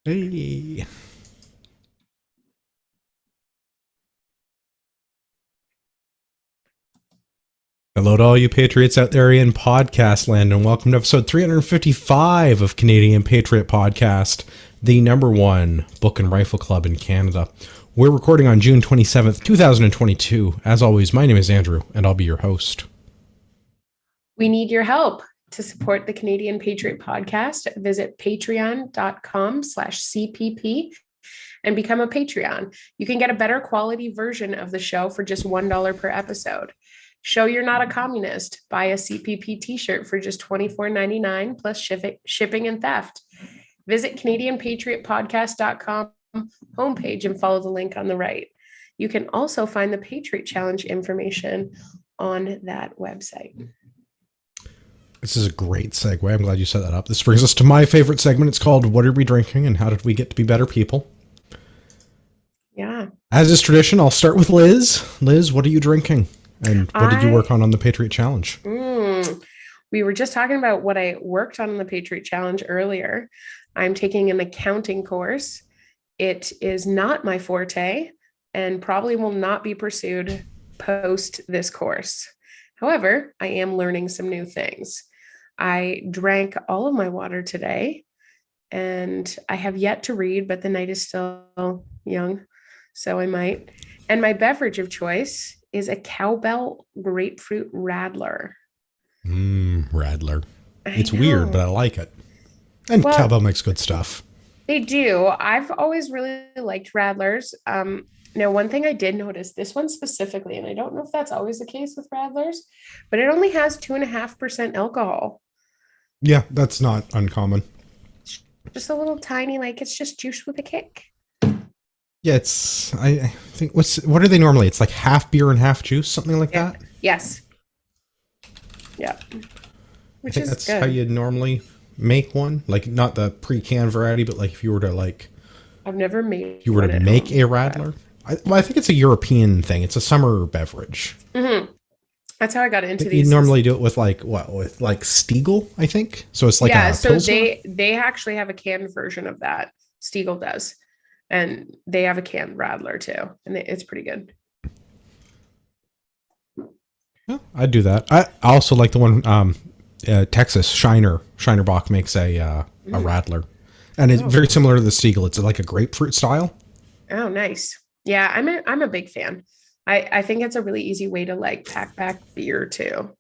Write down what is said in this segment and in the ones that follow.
Hey. Hello to all you patriots out there in podcast land, and welcome to episode 355 of Canadian Patriot Podcast, the number one book and rifle club in Canada. We're recording on June 27th, 2022. As always, my name is Andrew, and I'll be your host. We need your help. To support the Canadian Patriot Podcast, visit patreon.com/CPP and become a Patreon. You can get a better quality version of the show for just $1 per episode. Show you're not a communist. Buy a CPP t-shirt for just $24.99 plus shipping and theft. Visit CanadianPatriotPodcast.com homepage and follow the link on the right. You can also find the Patriot Challenge information on that website. This is a great segue. I'm glad you set that up. This brings us to my favorite segment. It's called What Are We Drinking and How Did We Get to Be Better People? Yeah. As is tradition, I'll start with Liz. Liz, what are you drinking? And what did you work on the Patriot Challenge? We were just talking about what I worked on the Patriot Challenge earlier. I'm taking an accounting course. It is not my forte and probably will not be pursued post this course. However, I am learning some new things. I drank all of my water today and I have yet to read, but the night is still young, so I might. And my beverage of choice is a Cowbell grapefruit radler. Radler. It's weird, but I like it. And Well, Cowbell makes good stuff. They do. I've always really liked radlers. Now, one thing I did notice, this one specifically, and I don't know if that's always the case with radlers, but it only has 2.5% alcohol. Yeah, that's not uncommon. Just a little tiny, like it's just juice with a kick. Yeah, it's, I think, what are they normally? It's like half beer and half juice, something like that? Yes. Yeah. I think that's good. How you normally make one. Like, not the pre-canned variety, but like if you were to like... I've never made if you were to make a radler? I think it's a European thing. It's a summer beverage. Mm-hmm. That's how I got into these. You normally do it with like, what? With like Stiegel, I think? So it's like a so Pilsner? they actually have a canned version of that. Stiegel does. And they have a canned radler too. And it's pretty good. Yeah, I'd do that. I also like the one Texas Shiner Bach makes a radler, and it's very similar to the Stiegel. It's like a grapefruit style. Oh, nice. Yeah, I'm a big fan. I think it's a really easy way to like pack back beer too.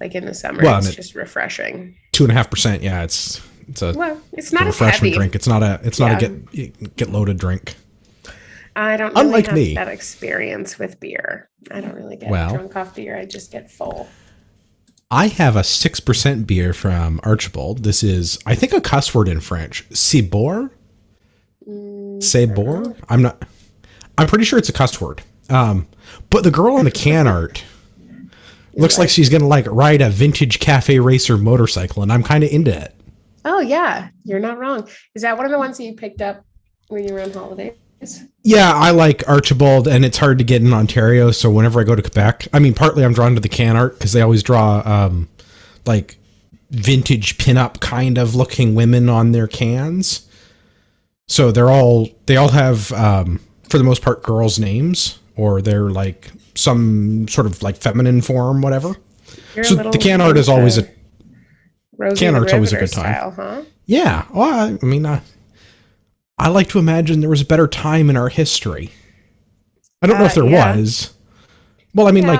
Like in the summer, it's just refreshing. 2.5%. Yeah, it's it's not a refreshment heavy drink. It's not a get loaded drink. I don't really Unlike have me. that experience with beer. I don't really get drunk off beer. I just get full. I have a 6% beer from Archibald. This is, I think, a cuss word in French. Cibor? Cibor? I'm pretty sure it's a cuss word. But the girl on the can art looks like she's going to like ride a vintage cafe racer motorcycle, and I'm kind of into it. Oh, yeah. You're not wrong. Is that one of the ones that you picked up when you were on holidays? Yeah, I like Archibald, and it's hard to get in Ontario, so whenever I go to Quebec, I mean, partly I'm drawn to the can art because they always draw like vintage pinup kind of looking women on their cans. So they all have for the most part girls' names, or they're like some sort of like feminine form, whatever. So the can art is always a good time. Huh? Yeah. Well, I mean, I like to imagine there was a better time in our history. I don't know if there was. Well, I mean, I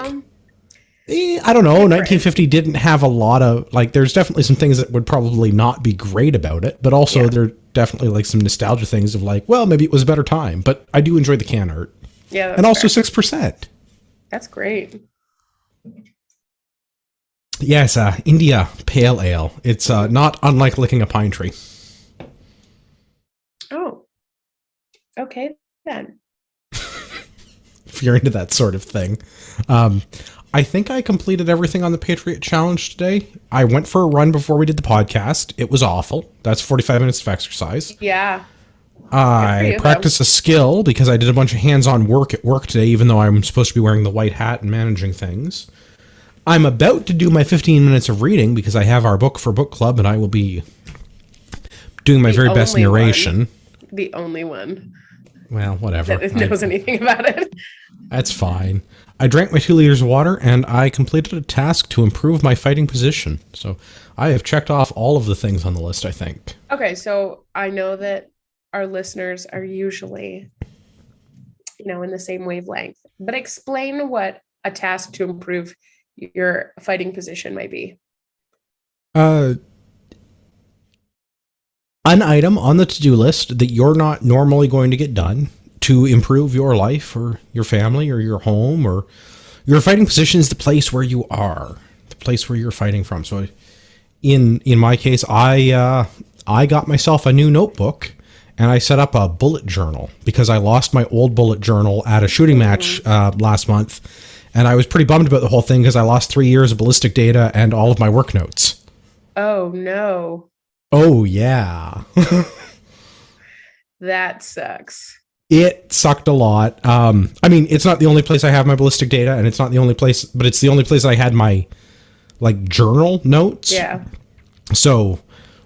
don't know. 1950 didn't have a lot of, like, there's definitely some things that would probably not be great about it, but also there are definitely like some nostalgia things of like, well, maybe it was a better time, but I do enjoy the can art. Yeah. And also 6%. That's great. Yes, India Pale Ale. It's not unlike licking a pine tree. Oh, okay then. If you're into that sort of thing. I think I completed everything on the Patriot Challenge today. I went for a run before we did the podcast. It was awful. That's 45 minutes of exercise. Yeah. I practiced a skill because I did a bunch of hands-on work at work today, even though I'm supposed to be wearing the white hat and managing things. I'm about to do my 15 minutes of reading because I have our book for book club, and I will be doing my The very best only one. narration. The only one Well, whatever. that knows anything about it. That's fine. I drank my 2 liters of water, and I completed a task to improve my fighting position. So I have checked off all of the things on the list, I think. Okay, so I know that our listeners are usually, in the same wavelength, but explain what a task to improve your fighting position might be. An item on the to-do list that you're not normally going to get done to improve your life or your family or your home, or your fighting position is the place where you are, the place where you're fighting from. So in my case, I got myself a new notebook, and I set up a bullet journal because I lost my old bullet journal at a shooting match last month. And I was pretty bummed about the whole thing because I lost 3 years of ballistic data and all of my work notes. Oh, no. Oh, yeah. That sucks. It sucked a lot. I mean, it's not the only place I have my ballistic data, and it's not the only place, but it's the only place I had my, journal notes. Yeah. So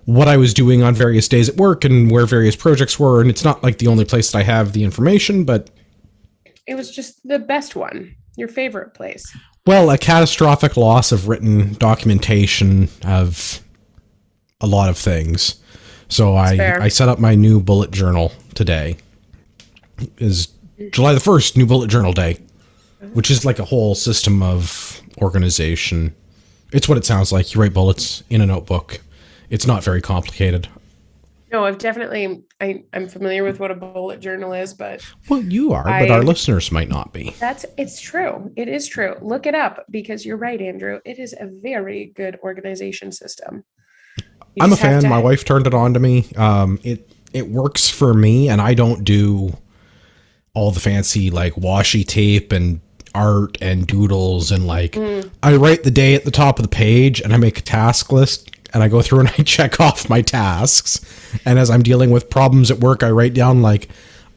what I was doing on various days at work and where various projects were, and it's not the only place that I have the information, but it was just the best one, your favorite place. Well, a catastrophic loss of written documentation of a lot of things. So I set up my new bullet journal today. Is July the 1st, new bullet journal day, which is a whole system of organization. It's what it sounds like. You write bullets in a notebook. It's not very complicated. No, I'm familiar with what a bullet journal is, but... Well, you are, but our listeners might not be. It's true. It is true. Look it up, because you're right, Andrew. It is a very good organization system. I'm a fan. My wife turned it on to me. It works for me, and I don't do all the fancy washi tape and art and doodles and I write the day at the top of the page, and I make a task list, and I go through and I check off my tasks. And as I'm dealing with problems at work, I write down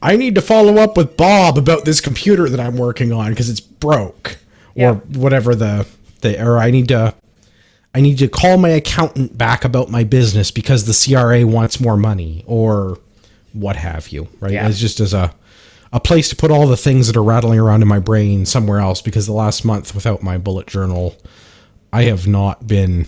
I need to follow up with Bob about this computer that I'm working on because it's broke, or whatever or I need to call my accountant back about my business because the CRA wants more money, or what have you, right? Yeah. It's just as a place to put all the things that are rattling around in my brain somewhere else, because the last month without my bullet journal, I have not been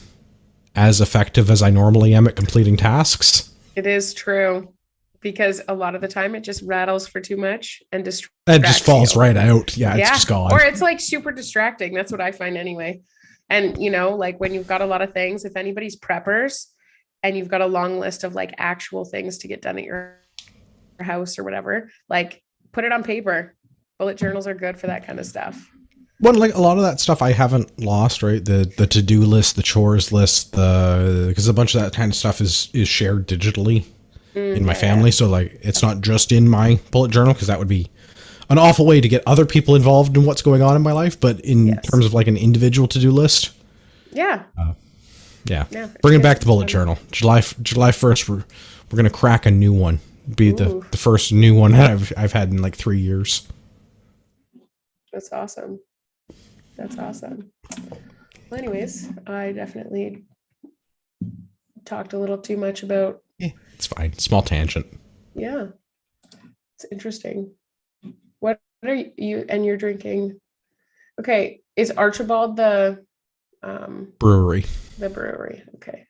as effective as I normally am at completing tasks. It is true, because a lot of the time it just rattles for too much and distracts It just falls right out. Yeah, it's just gone. Or it's super distracting. That's what I find anyway. And, when you've got a lot of things, if anybody's preppers and you've got a long list of actual things to get done at your house or whatever, put it on paper. Bullet journals are good for that kind of stuff. Well, a lot of that stuff I haven't lost, right? The to-do list, the chores list, because a bunch of that kind of stuff is shared digitally in my family. So it's not just in my bullet journal, because that would be an awful way to get other people involved in what's going on in my life. But in terms of an individual to-do list. Yeah. Bringing back the bullet journal. July 1st, we're going to crack a new one. Be the first new one that I've had in 3 years. That's awesome. Well, anyways, I definitely talked a little too much about... Yeah, it's fine. Small tangent. Yeah. It's interesting. What are you... And you're drinking... Okay. Is Archibald the... brewery. The brewery. Okay.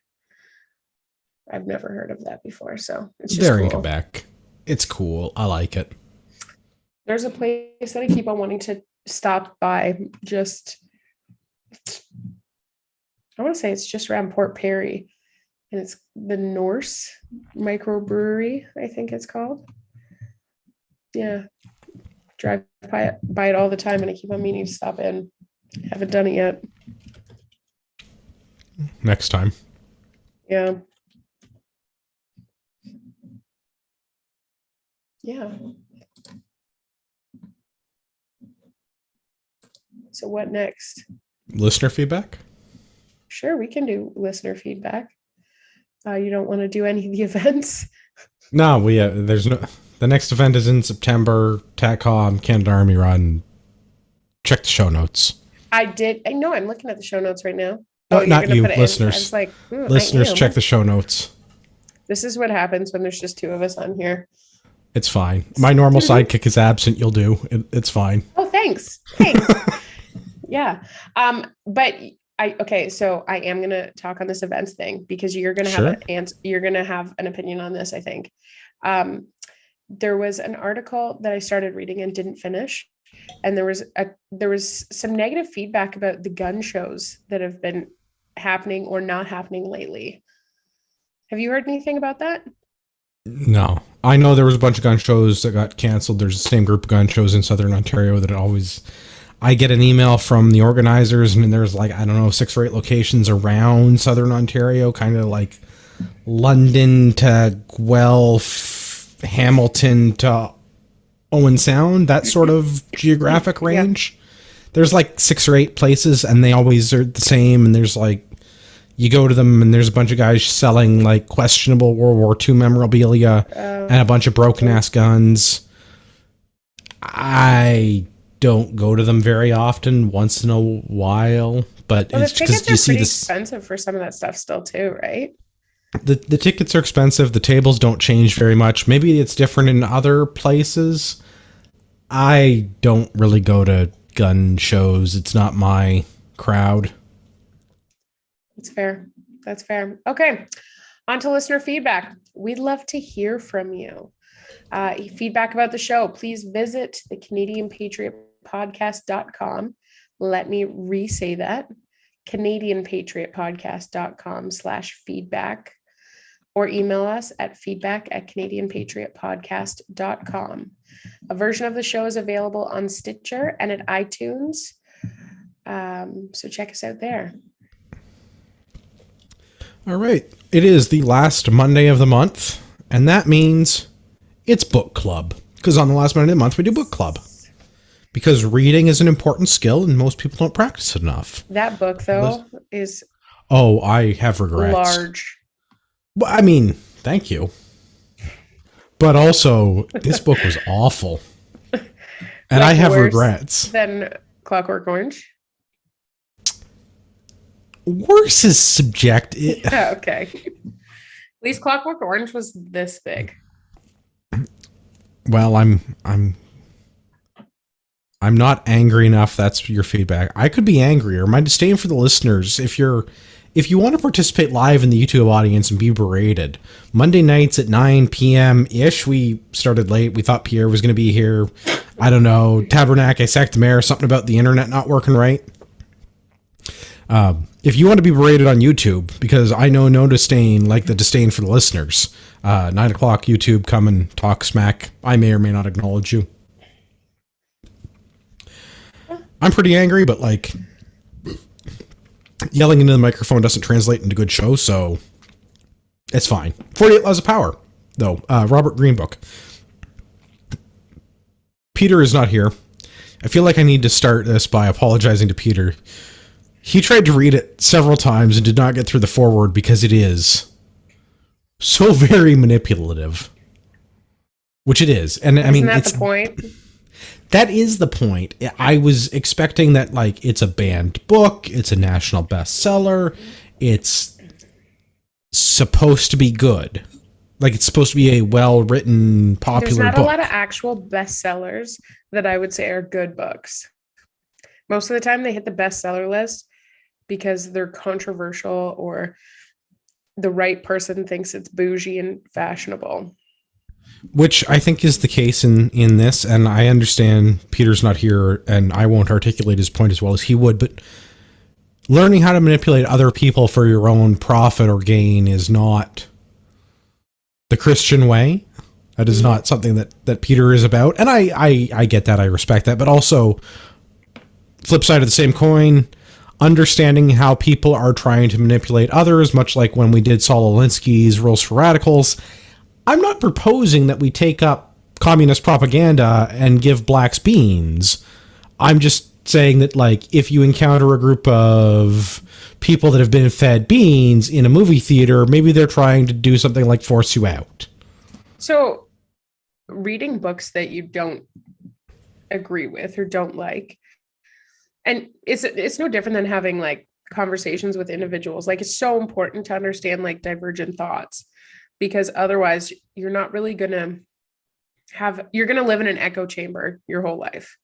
I've never heard of that before, so it's just They're cool. in Quebec. It's cool. I like it. There's a place that I keep on wanting to stop by. I want to say it's just around Port Perry, and it's the Norse Microbrewery, I think it's called. Yeah, drive by it all the time, and I keep on meaning to stop in. Haven't done it yet. Next time. Yeah. Yeah. So what next? Listener feedback? Sure, we can do listener feedback. You don't want to do any of the events? No, there's no. The next event is in September. TACCOM, Canada Army Run. Check the show notes. I know. I'm looking at the show notes right now. No, not you, listeners. I was like, listeners, check the show notes. This is what happens when there's just two of us on here. It's fine. My normal sidekick is absent. You'll do. It's fine. Oh, thanks. Thanks. Yeah. But so I am going to talk on this events thing because you're going to have you're going to have an opinion on this, I think. There was an article that I started reading and didn't finish. And there was some negative feedback about the gun shows that have been happening or not happening lately. Have you heard anything about that? No. I know there was a bunch of gun shows that got canceled. There's the same group of gun shows in Southern Ontario that I get an email from the organizers, and there's 6 or 8 locations around Southern Ontario, kind of like London to Guelph, Hamilton to Owen Sound, that sort of geographic range. Yeah. There's 6 or 8 places, and they always are the same, and there's you go to them and there's a bunch of guys selling questionable World War II memorabilia and a bunch of broken ass guns. I don't go to them very often, once in a while, but it's because you see this expensive for some of that stuff still too, right? The tickets are expensive. The tables don't change very much. Maybe it's different in other places. I don't really go to gun shows. It's not my crowd. That's fair. Okay. On to listener feedback. We'd love to hear from you. Feedback about the show, please visit the CanadianPatriotPodcast.com. Let me re-say that. CanadianPatriotPodcast.com/feedback, or email us at feedback@CanadianPatriotPodcast.com. A version of the show is available on Stitcher and at iTunes. So check us out there. All right. It is the last Monday of the month, and that means it's book club. Because on the last Monday of the month, we do book club. Because reading is an important skill, and most people don't practice it enough. That book, though, is... Oh, I have regrets. Large. Well, I mean, thank you. But also, this book was awful. And I have regrets. Than Clockwork Orange? Worse is subjective. Yeah, okay. At least Clockwork Orange was this big. Well, I'm not angry enough. That's your feedback. I could be angrier. My disdain for the listeners. If you want to participate live in the YouTube audience and be berated, Monday nights at 9 p.m. ish. We started late. We thought Pierre was going to be here. I don't know. Tabernacle, Sactamare, something about the internet not working right. If you want to be berated on YouTube, because I know no disdain like the disdain for the listeners, 9 o'clock YouTube, come and talk smack. I may or may not acknowledge you. I'm pretty angry, but yelling into the microphone doesn't translate into good show, so it's fine. 48 Laws of Power, though. Robert Greene book. Peter is not here. I feel like I need to start this by apologizing to Peter. He tried to read it several times and did not get through the foreword because it is so very manipulative. Which it is. And I mean, isn't that the point? That is the point. I was expecting that it's a banned book, it's a national bestseller, it's supposed to be good. It's supposed to be a well-written, popular book. There's not a lot of actual bestsellers that I would say are good books. Most of the time they hit the bestseller list because they're controversial or the right person thinks it's bougie and fashionable. Which I think is the case in this, and I understand Peter's not here, and I won't articulate his point as well as he would, but learning how to manipulate other people for your own profit or gain is not the Christian way. That is not something that Peter is about, and I get that, I respect that, but also, flip side of the same coin, understanding how people are trying to manipulate others, much like when we did Saul Alinsky's Rules for Radicals. I'm not proposing that we take up communist propaganda and give blacks beans. I'm just saying that, if you encounter a group of people that have been fed beans in a movie theater, maybe they're trying to do something like force you out. So, reading books that you don't agree with or don't like, and it's no different than having conversations with individuals. It's so important to understand divergent thoughts. because otherwise you're not really going to you're going to live in an echo chamber your whole life.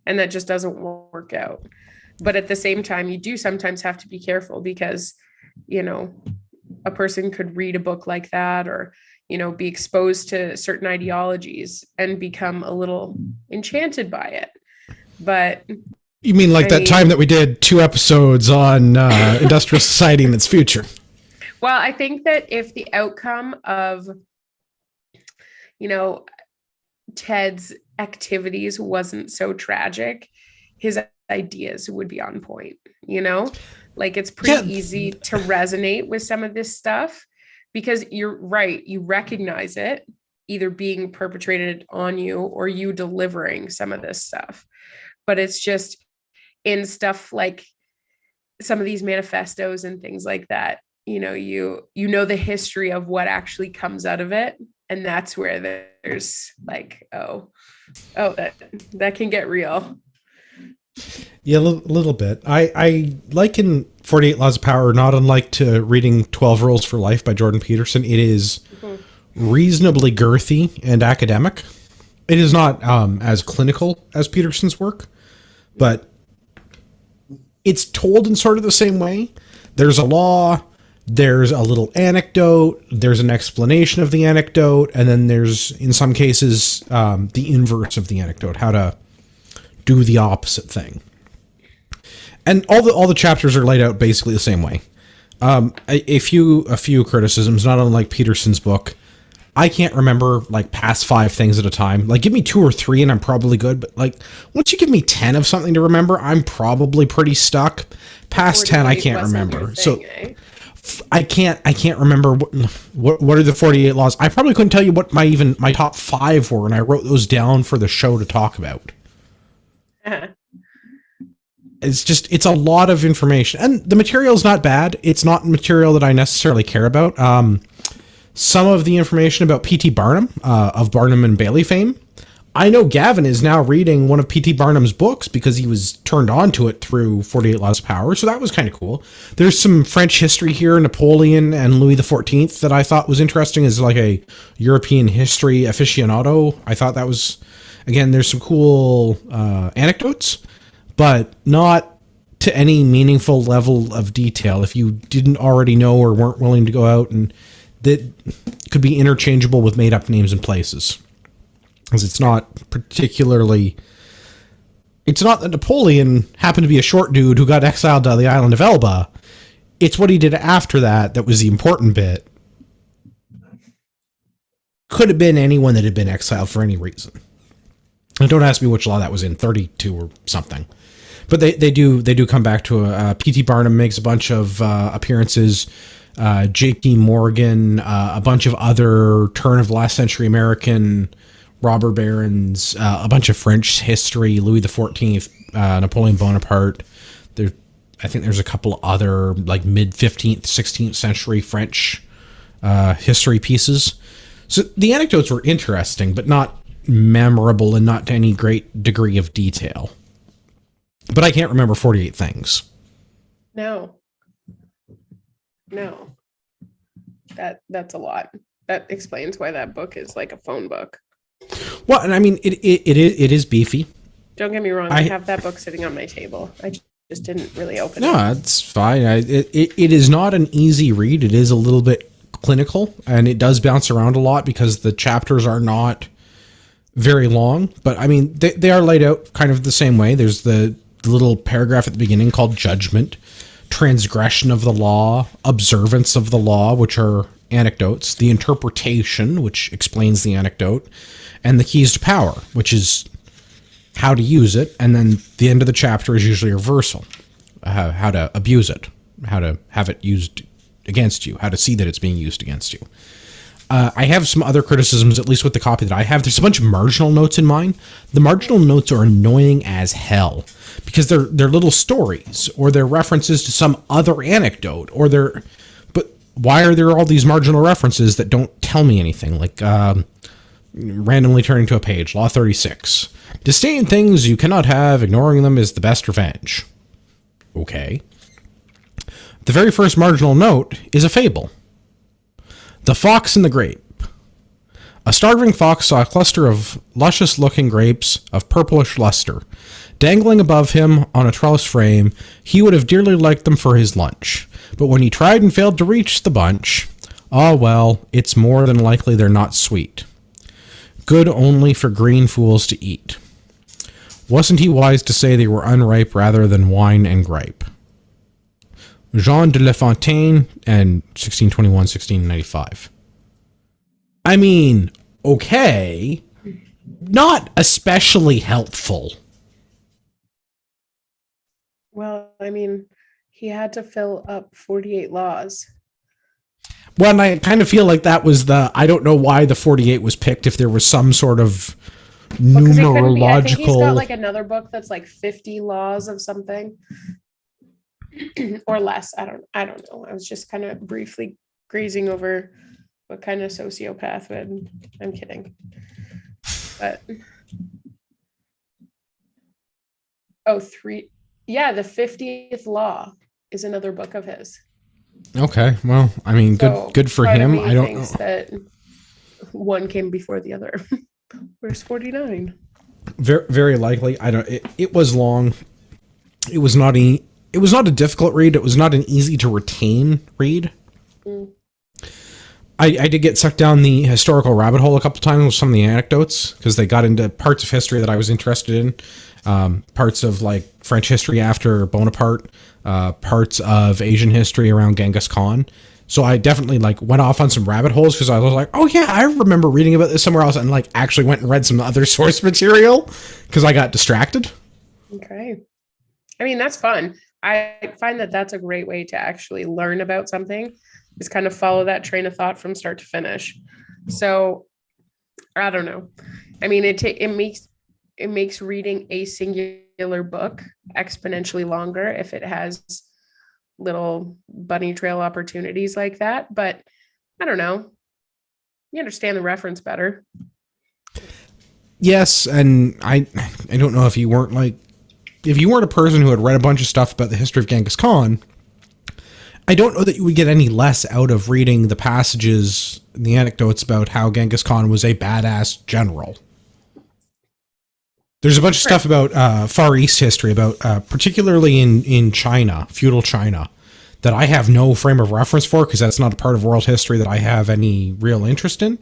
And that just doesn't work out. But at the same time, you do sometimes have to be careful because, a person could read a book like that, or, be exposed to certain ideologies and become a little enchanted by it. But you mean like that time that we did 2 episodes on industrial society and its future? Well, I think that if the outcome of, Ted's activities wasn't so tragic, his ideas would be on point, like it's pretty easy to resonate with some of this stuff because you're right. You recognize it either being perpetrated on you or you delivering some of this stuff. But it's just in stuff like some of these manifestos and things like that, you know the history of what actually comes out of it. And that's where there's like, that can get real. Yeah, a little bit. I liken 48 Laws of Power, not unlike to reading 12 Rules for Life by Jordan Peterson. It is reasonably girthy and academic. It is not as clinical as Peterson's work, but it's told in sort of the same way. There's a law, there's a little anecdote, there's an explanation of the anecdote, and then there's, in some cases, the inverse of the anecdote, how to do the opposite thing. And all the chapters are laid out basically the same way. A few criticisms, not unlike Peterson's book. I can't remember like past 5 things at a time. Like give me 2 or 3 and I'm probably good. But like once you give me 10 of something to remember, I'm probably pretty stuck. Past 10, I can't remember. So I can't remember what are the 48 laws. I probably couldn't tell you what my top 5 were, and I wrote those down for the show to talk about. Uh-huh. It's a lot of information, and the material's not bad. It's not material that I necessarily care about. Some of the information about P.T. Barnum, of Barnum and Bailey fame. I know Gavin is now reading one of P.T. Barnum's books because he was turned on to it through 48 Laws of Power, so that was kind of cool. There's some French history here, Napoleon and Louis XIV, that I thought was interesting as like a European history aficionado. I thought that was, again, there's some cool anecdotes, but not to any meaningful level of detail. If you didn't already know or weren't willing to go out, and that could be interchangeable with made-up names and places. Because it's not that Napoleon happened to be a short dude who got exiled to the island of Elba. It's what he did after that was the important bit. Could have been anyone that had been exiled for any reason. And don't ask me which law that was in, 32 or something. But they do come back to P.T. Barnum makes a bunch of appearances. J.P. Morgan, a bunch of other turn of last century American robber barons, a bunch of French history, Louis XIV, Napoleon Bonaparte. I think there's a couple other like mid 15th, 16th century French history pieces. So the anecdotes were interesting, but not memorable and not to any great degree of detail. But I can't remember 48 things. No. That's a lot. That explains why that book is like a phone book. Well, and I mean, it is beefy. Don't get me wrong. I have that book sitting on my table. I just didn't really open it. No, it's fine. It is not an easy read. It is a little bit clinical, and it does bounce around a lot because the chapters are not very long. But I mean, they are laid out kind of the same way. There's the little paragraph at the beginning called judgment, transgression of the law, observance of the law, which are anecdotes, the interpretation, which explains the anecdote, and the keys to power, which is how to use it. And then the end of the chapter is usually a reversal, how to abuse it, how to have it used against you, how to see that it's being used against you. I have some other criticisms, at least with the copy that I have. There's a bunch of marginal notes in mine. The marginal notes are annoying as hell because they're little stories or they're references to some other anecdote but why are there all these marginal references that don't tell me anything? Like randomly turning to a page, Law 36. Disdain things you cannot have, ignoring them is the best revenge. Okay. The very first marginal note is a fable. The Fox and the Grape. A starving fox saw a cluster of luscious-looking grapes of purplish luster. Dangling above him on a trellis frame, he would have dearly liked them for his lunch. But when he tried and failed to reach the bunch, ah well, it's more than likely they're not sweet. Good only for green fools to eat. Wasn't he wise to say they were unripe rather than wine and gripe? Jean de La Fontaine, and 1621-1695. I mean, okay, not especially helpful. Well, I mean, he had to fill up 48 laws. Well, and I kind of feel like that was I don't know why the 48 was picked, if there was some sort of numerological... I think he's got like another book that's like 50 laws of something. Or less. I don't know. I was just kind of briefly grazing over what kind of sociopath would. I'm kidding. But the 50th Law is another book of his. Okay, well, I mean, good for him. I don't know that one came before the other. Where's 49? Very, very likely. I don't. It was long. It was not a difficult read. It was not an easy to retain read. Mm. I did get sucked down the historical rabbit hole a couple times with some of the anecdotes, because they got into parts of history that I was interested in, parts of like French history after Bonaparte, parts of Asian history around Genghis Khan. So I definitely like went off on some rabbit holes, because I was like, oh yeah, I remember reading about this somewhere else, and like actually went and read some other source material because I got distracted. Okay. I mean, that's fun. I find that that's a great way to actually learn about something, is kind of follow that train of thought from start to finish. So I don't know. I mean, it makes reading a singular book exponentially longer if it has little bunny trail opportunities like that. But I don't know. You understand the reference better. Yes, and I don't know if you weren't a person who had read a bunch of stuff about the history of Genghis Khan, I don't know that you would get any less out of reading the passages, the anecdotes about how Genghis Khan was a badass general. There's a bunch of stuff about Far East history, about particularly in China, feudal China, that I have no frame of reference for, because that's not a part of world history that I have any real interest in.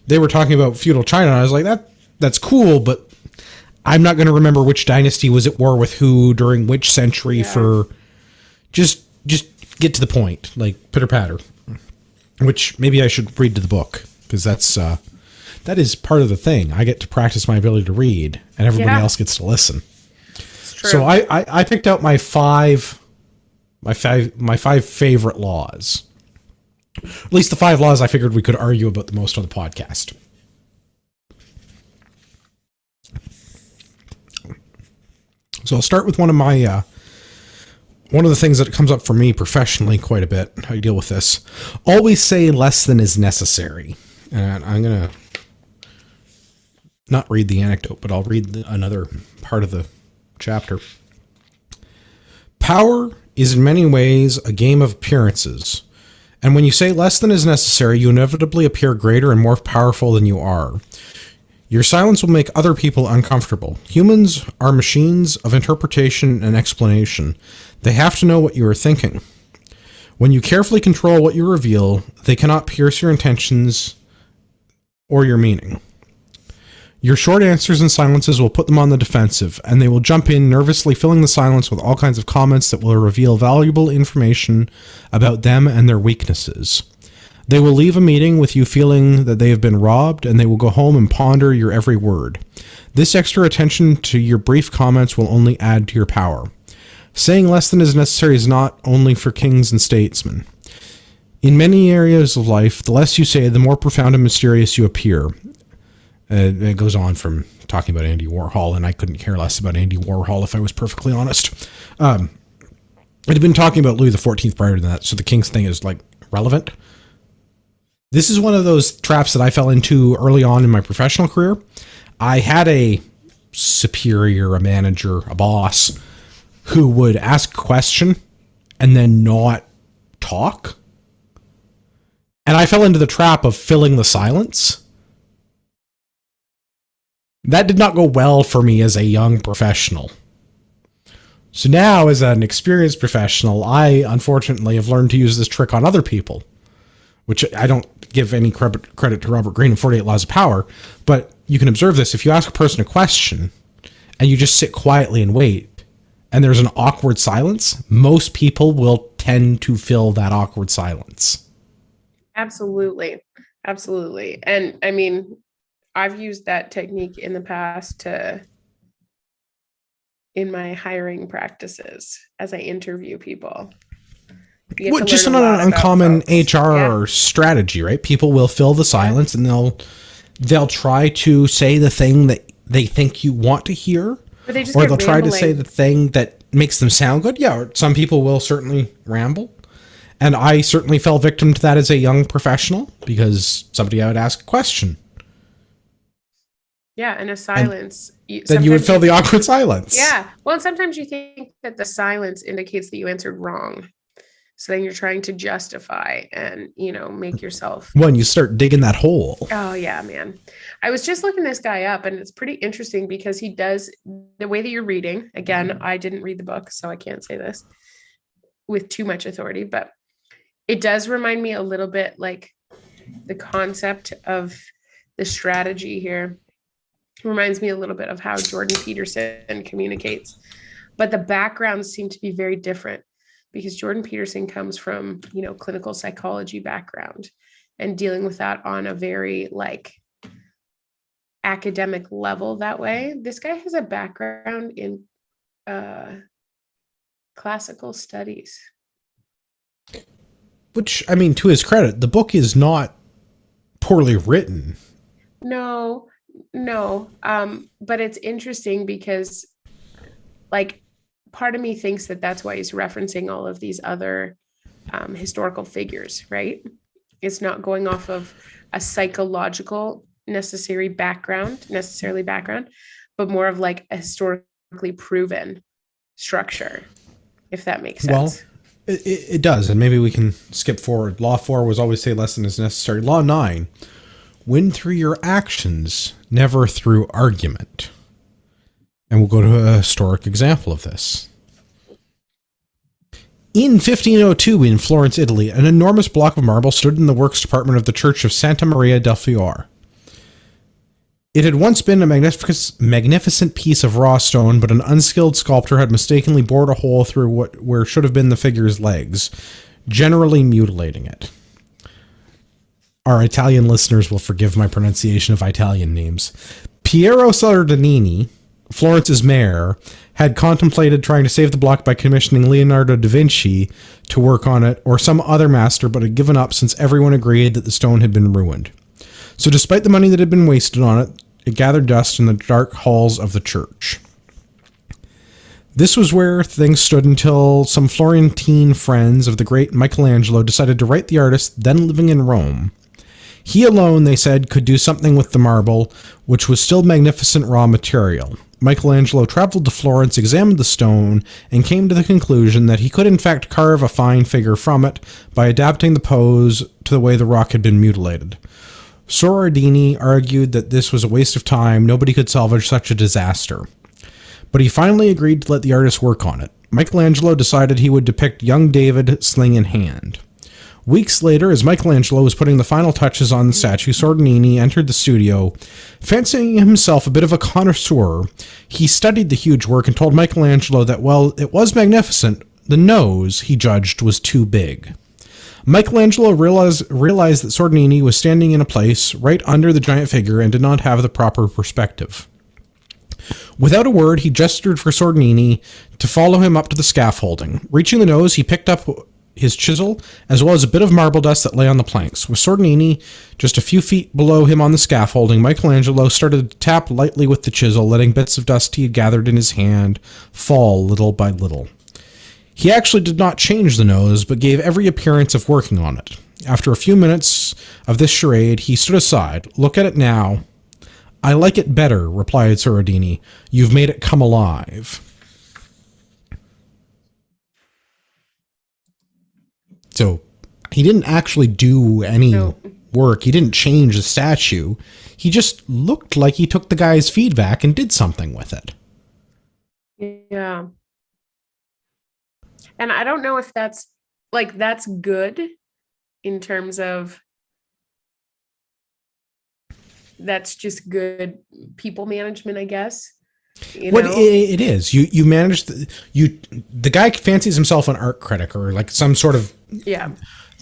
They were talking about feudal China, and I was like, that's cool, but I'm not going to remember which dynasty was at war with who during which century. For just get to the point, like pitter patter, which maybe I should read to the book, because that is part of the thing. I get to practice my ability to read, and everybody else gets to listen. It's true. So I picked out my five favorite laws, at least the 5 laws I figured we could argue about the most on the podcast. So I'll start with one of the things that comes up for me professionally quite a bit. How you deal with this. Always say less than is necessary. And I'm going to not read the anecdote, but I'll read another part of the chapter. Power is in many ways a game of appearances. And when you say less than is necessary, you inevitably appear greater and more powerful than you are. Your silence will make other people uncomfortable. Humans are machines of interpretation and explanation. They have to know what you are thinking. When you carefully control what you reveal, they cannot pierce your intentions or your meaning. Your short answers and silences will put them on the defensive, and they will jump in, nervously filling the silence with all kinds of comments that will reveal valuable information about them and their weaknesses. They will leave a meeting with you feeling that they have been robbed, and they will go home and ponder your every word. This extra attention to your brief comments will only add to your power. Saying less than is necessary is not only for kings and statesmen. In many areas of life, the less you say, the more profound and mysterious you appear. It goes on from talking about Andy Warhol, and I couldn't care less about Andy Warhol if I was perfectly honest. It had been talking about Louis XIV prior to that, so the king's thing is like relevant. This is one of those traps that I fell into early on in my professional career. I had a superior, a manager, a boss who would ask a question and then not talk. And I fell into the trap of filling the silence. That did not go well for me as a young professional. So now, as an experienced professional, I unfortunately have learned to use this trick on other people, which I don't give any credit to Robert Greene and 48 Laws of Power, but you can observe this. If you ask a person a question and you just sit quietly and wait, and there's an awkward silence, most people will tend to fill that awkward silence. Absolutely. Absolutely. And I mean, I've used that technique in the past in my hiring practices as I interview people. Well, just not an uncommon HR strategy, right? People will fill the silence and they'll try to say the thing that they think you want to hear, or they'll try to say the thing that makes them sound good. Yeah, or some people will certainly ramble. And I certainly fell victim to that as a young professional because somebody would ask a question. Yeah, and a silence. Then you would fill the awkward silence. Yeah. Well, and sometimes you think that the silence indicates that you answered wrong. So then you're trying to justify and, make yourself. When you start digging that hole. Oh, yeah, man. I was just looking this guy up, and it's pretty interesting because he does the way that you're reading. Again, I didn't read the book, so I can't say this with too much authority, but it does remind me a little bit like the concept of the strategy here. It reminds me a little bit of how Jordan Peterson communicates, but the backgrounds seem to be very different because Jordan Peterson comes from, clinical psychology background and dealing with that on a very academic level that way. This guy has a background in classical studies. Which, I mean, to his credit, the book is not poorly written. No. But it's interesting because part of me thinks that that's why he's referencing all of these other historical figures, right? It's not going off of a psychological necessarily background, but more of a historically proven structure, if that makes sense. Well, it does, and maybe we can skip forward. Law 4 was always say less than is necessary. Law 9, win through your actions, never through argument. And we'll go to a historic example of this. In 1502 in Florence, Italy, an enormous block of marble stood in the works department of the Church of Santa Maria del Fiore. It had once been a magnificent piece of raw stone, but an unskilled sculptor had mistakenly bored a hole through where should have been the figure's legs, generally mutilating it. Our Italian listeners will forgive my pronunciation of Italian names. Piero Soderini, Florence's mayor, had contemplated trying to save the block by commissioning Leonardo da Vinci to work on it, or some other master, but had given up since everyone agreed that the stone had been ruined. So despite the money that had been wasted on it, it gathered dust in the dark halls of the church. This was where things stood until some Florentine friends of the great Michelangelo decided to write the artist, then living in Rome. He alone, they said, could do something with the marble, which was still magnificent raw material. Michelangelo traveled to Florence, examined the stone, and came to the conclusion that he could in fact carve a fine figure from it by adapting the pose to the way the rock had been mutilated. Soderini argued that this was a waste of time, nobody could salvage such a disaster. But he finally agreed to let the artist work on it. Michelangelo decided he would depict young David sling in hand. Weeks later, as Michelangelo was putting the final touches on the statue, Soderini entered the studio. Fancying himself a bit of a connoisseur, he studied the huge work and told Michelangelo that while it was magnificent, the nose, he judged, was too big. Michelangelo realized that Soderini was standing in a place right under the giant figure and did not have the proper perspective. Without a word, he gestured for Soderini to follow him up to the scaffolding. Reaching the nose, he picked up his chisel, as well as a bit of marble dust that lay on the planks. With Soderini just a few feet below him on the scaffolding, Michelangelo started to tap lightly with the chisel, letting bits of dust he had gathered in his hand fall little by little. He actually did not change the nose, but gave every appearance of working on it. After a few minutes of this charade, he stood aside. "Look at it now." "I like it better," replied Soderini. "You've made it come alive." So, He didn't actually do any No. work. He didn't change the statue. He just looked like he took the guy's feedback and did something with it. Yeah. And I don't know if that's good in terms of that's just good people management, I guess. What it is, you manage the guy fancies himself an art critic or like some sort of Yeah.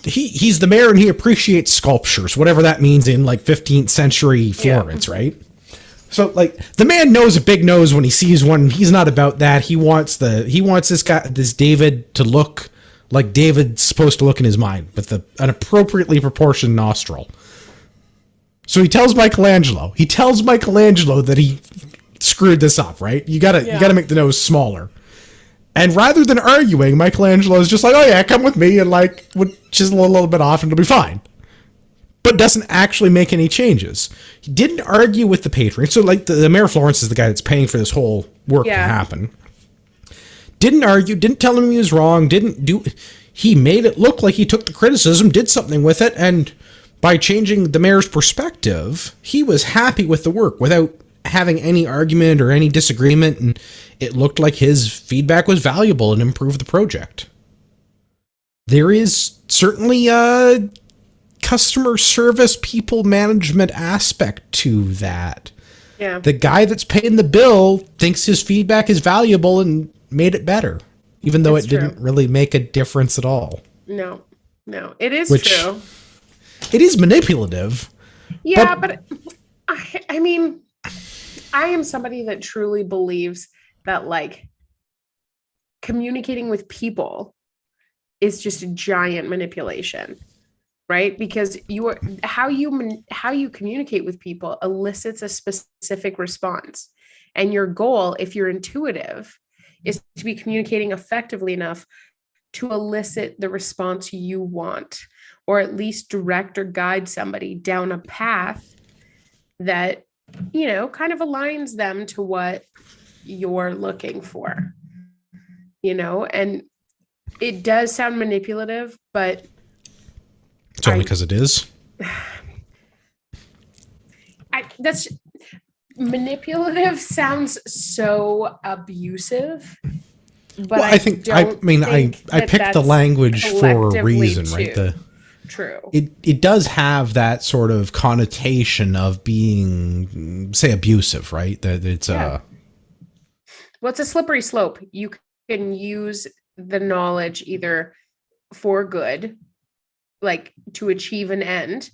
he's the mayor and he appreciates sculptures, whatever that means in like 15th century Florence, right? So like the man knows a big nose when he sees one. He's not about that. He wants this David to look like David's supposed to look in his mind with an appropriately proportioned nostril. So he tells Michelangelo that he screwed this up, right? You gotta make the nose smaller. And rather than arguing, Michelangelo is just like, oh yeah, come with me and like would chisel a little bit off and it'll be fine. But doesn't actually make any changes. He didn't argue with the patron. So like the mayor of Florence is the guy that's paying for this whole work to happen. Didn't argue, didn't tell him he was wrong, he made it look like he took the criticism, did something with it, and by changing the mayor's perspective, he was happy with the work without having any argument or any disagreement, and it looked like his feedback was valuable and improved the project. There is certainly a customer service people management aspect to that. Yeah. The guy that's paying the bill thinks his feedback is valuable and made it better, even though it didn't really make a difference at all. No, it is true. It is manipulative. Yeah, but I mean, I am somebody that truly believes that like communicating with people is just a giant manipulation, right? Because how you communicate with people elicits a specific response. And your goal, if you're intuitive, is to be communicating effectively enough to elicit the response you want, or at least direct or guide somebody down a path that, kind of aligns them to what you're looking for, and it does sound manipulative, but it's only because it is. That's manipulative sounds so abusive. But I picked the language for a reason, right? True. It does have that sort of connotation of being, say, abusive, right? That it's well, it's a slippery slope. You can use the knowledge either for good, like to achieve an end,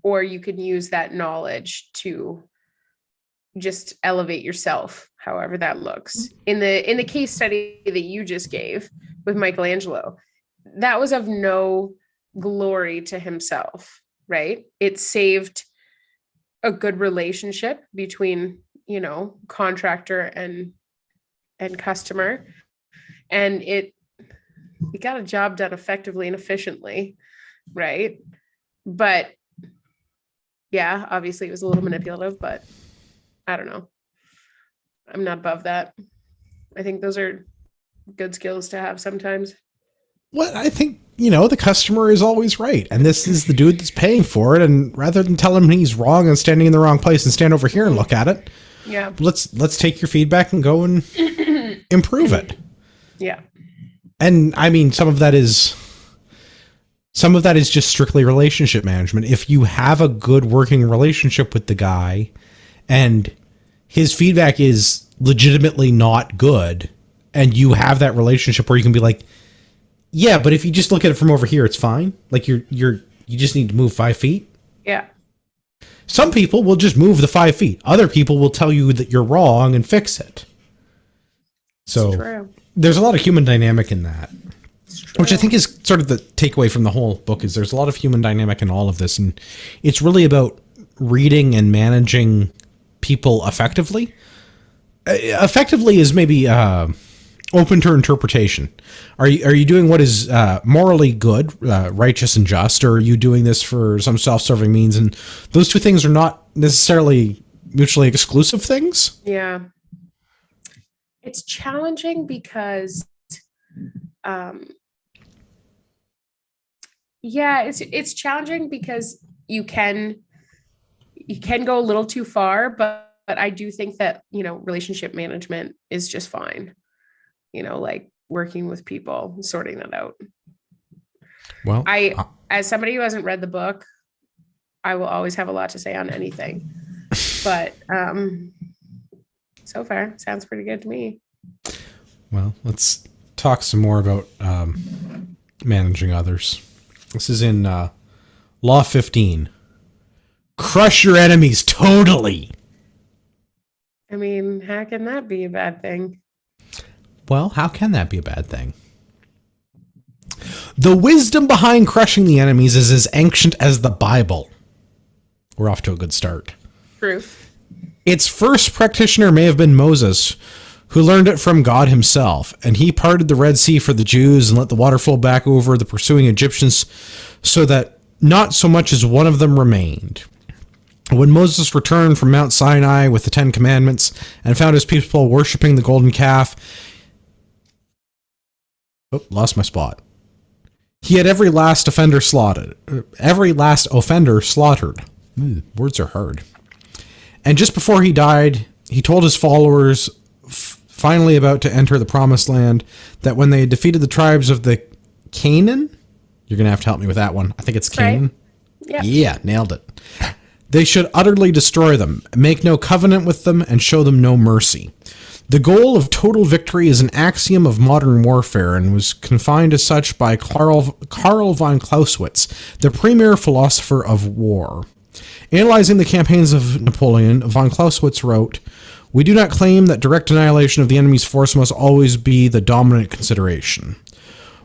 or you can use that knowledge to just elevate yourself, however that looks. In the case study that you just gave with Michelangelo, that was of no glory to himself, right? It saved a good relationship between, contractor and customer, and it got a job done effectively and efficiently, right? But yeah, obviously it was a little manipulative, but I don't know. I'm not above that. I think those are good skills to have sometimes. Well, I think, the customer is always right. And this is the dude that's paying for it. And rather than tell him he's wrong and standing in the wrong place and stand over here and look at it, let's take your feedback and go and improve it. Yeah. And I mean, some of that is just strictly relationship management. If you have a good working relationship with the guy and his feedback is legitimately not good, and you have that relationship where you can be like, yeah, but if you just look at it from over here, it's fine. Like you just need to move 5 feet. Yeah. Some people will just move the 5 feet. Other people will tell you that you're wrong and fix it. So there's a lot of human dynamic in that, which I think is sort of the takeaway from the whole book. Is there's a lot of human dynamic in all of this, and it's really about reading and managing people effectively. Effectively is maybe open to interpretation. Are you doing what is morally good, righteous and just, or are you doing this for some self-serving means? And those two things are not necessarily mutually exclusive things. Yeah. It's challenging because Yeah, it's challenging because you can go a little too far, but I do think that, relationship management is just fine. Like working with people, sorting that out. Well, I, as somebody who hasn't read the book, I will always have a lot to say on anything. But so far, sounds pretty good to me. well, let's talk some more about managing others. This is in Law 15. Crush your enemies totally. I mean, how can that be a bad thing? Well, how can that be a bad thing? The wisdom behind crushing the enemies is as ancient as the Bible. We're off to a good start. Proof. Its first practitioner may have been Moses, who learned it from God himself, and he parted the Red Sea for the Jews and let the water flow back over the pursuing Egyptians so that not so much as one of them remained. When Moses returned from Mount Sinai with the 10 Commandments and found his people worshiping the golden calf, lost my spot. He had every last offender slaughtered. Words are hard. And just before he died, he told his followers, finally about to enter the promised land, that when they had defeated the tribes of the Canaan, you're going to have to help me with that one. I think it's Canaan. Right. Yep. Yeah, nailed it. They should utterly destroy them, make no covenant with them, and show them no mercy. The goal of total victory is an axiom of modern warfare and was confined as such by Karl von Clausewitz, the premier philosopher of war. Analyzing the campaigns of Napoleon, von Clausewitz wrote, "We do not claim that direct annihilation of the enemy's force must always be the dominant consideration.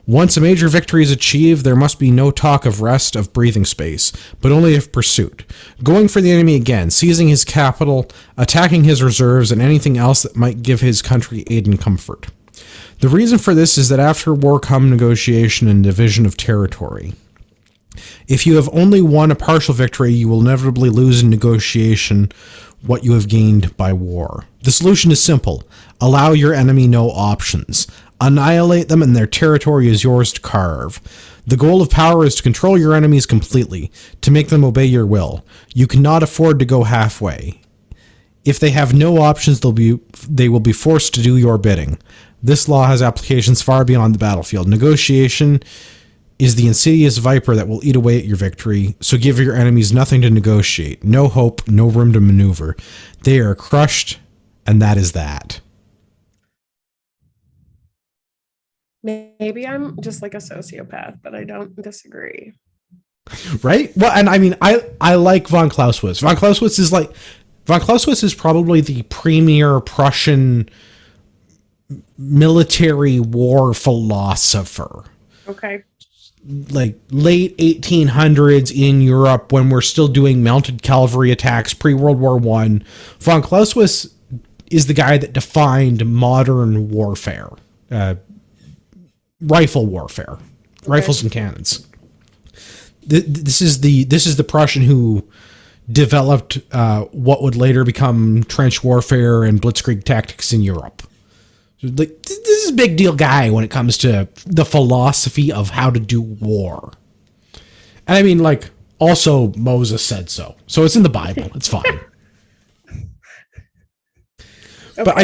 Once a major victory is achieved, there must be no talk of rest, of breathing space, but only of pursuit. Going for the enemy again, seizing his capital, attacking his reserves, and anything else that might give his country aid and comfort. The reason for this is that after war come negotiation and division of territory. If you have only won a partial victory, you will inevitably lose in negotiation what you have gained by war. The solution is simple. Allow your enemy no options. Annihilate them and their territory is yours to carve. The goal of power is to control your enemies completely, to make them obey your will. You cannot afford to go halfway. If they have no options, they will be forced to do your bidding. This law has applications far beyond the battlefield. Negotiation is the insidious viper that will eat away at your victory, so give your enemies nothing to negotiate, no hope, no room to maneuver. They are crushed, and that is that." Maybe I'm just like a sociopath, but I don't disagree. Right? Well, and I mean, I like von Clausewitz. Von Clausewitz is probably the premier Prussian military war philosopher. Okay. Like late 1800s in Europe, when we're still doing mounted cavalry attacks pre-World War I, von Clausewitz is the guy that defined modern warfare. Rifle warfare, rifles and cannons. This is the Prussian who developed what would later become trench warfare and blitzkrieg tactics in Europe. Like, this is a big deal guy when it comes to the philosophy of how to do war. And I mean, like, also Moses said so it's in the Bible. It's fine. Okay. But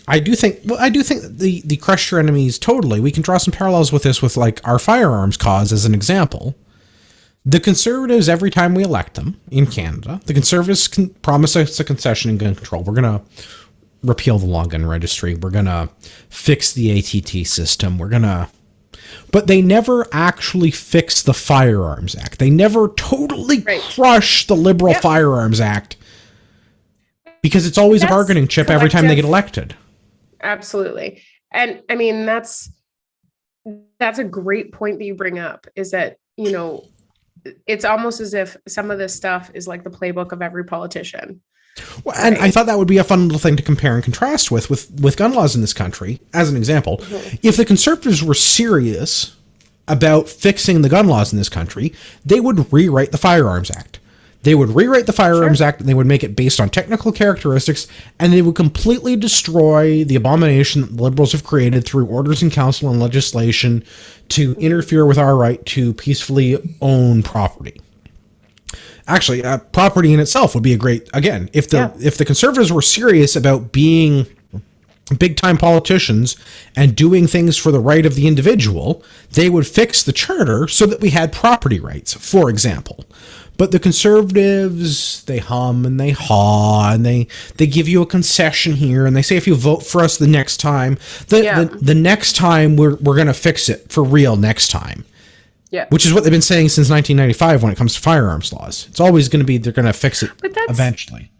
I do think the crush your enemies totally. We can draw some parallels with this with like our firearms cause as an example. The Conservatives, every time we elect them in Canada, the Conservatives can promise us a concession in gun control. We're going to repeal the long gun registry. We're going to fix the ATT system. But they never actually fix the Firearms Act. They never totally crush the Liberal Firearms Act. Because it's always a bargaining chip every time they get elected. Absolutely. And I mean, that's a great point that you bring up, is that, it's almost as if some of this stuff is like the playbook of every politician. Well, and I thought that would be a fun little thing to compare and contrast with gun laws in this country, as an example. Mm-hmm. If the Conservatives were serious about fixing the gun laws in this country, they would rewrite the Firearms Act. They would rewrite the Firearms Sure. Act and they would make it based on technical characteristics, and they would completely destroy the abomination that the Liberals have created through orders in council and legislation to interfere with our right to peacefully own property. Actually, property in itself would be a great, again, if the Conservatives were serious about being big time politicians and doing things for the right of the individual, they would fix the charter so that we had property rights, for example. But the Conservatives, they hum and they haw, and they give you a concession here, and they say if you vote for us the next time, the next time we're going to fix it for real next time. Yeah. Which is what they've been saying since 1995 when it comes to firearms laws. It's always going to be they're going to fix it eventually.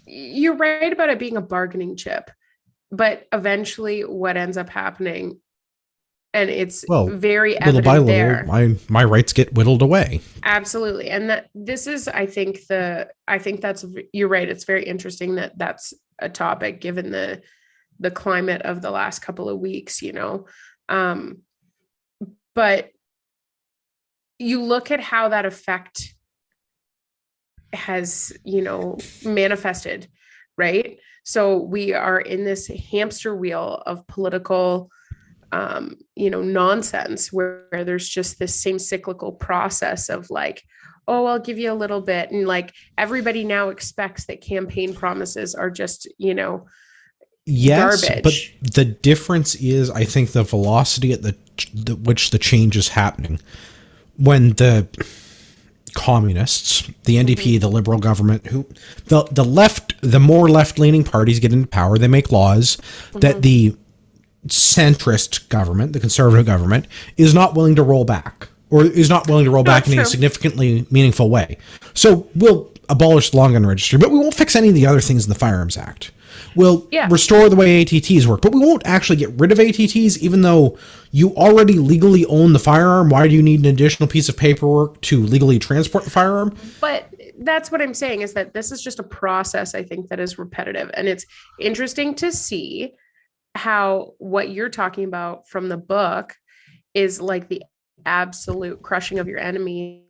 You're right about it being a bargaining chip. But eventually what ends up happening, and it's very evident little by there. little, my rights get whittled away. Absolutely. And that this is, I think that's, you're right. It's very interesting that that's a topic given the climate of the last couple of weeks, but you look at how that effect has, manifested, right? So we are in this hamster wheel of political, nonsense where there's just this same cyclical process of like, oh, I'll give you a little bit. And like everybody now expects that campaign promises are just, yes, garbage. But the difference is, I think, the velocity at which the change is happening. When the communists, the NDP, the Liberal government, the more left-leaning parties get into power, they make laws that the centrist government, the conservative government, is not willing to roll back, or is not willing to roll back in a significantly meaningful way. So we'll abolish the long gun registry, but we won't fix any of the other things in the Firearms Act. We'll restore the way ATTs work, but we won't actually get rid of ATTs, even though you already legally own the firearm. Why do you need an additional piece of paperwork to legally transport the firearm? But that's what I'm saying, is that this is just a process, I think, that is repetitive. And it's interesting to see how what you're talking about from the book is like the absolute crushing of your enemy.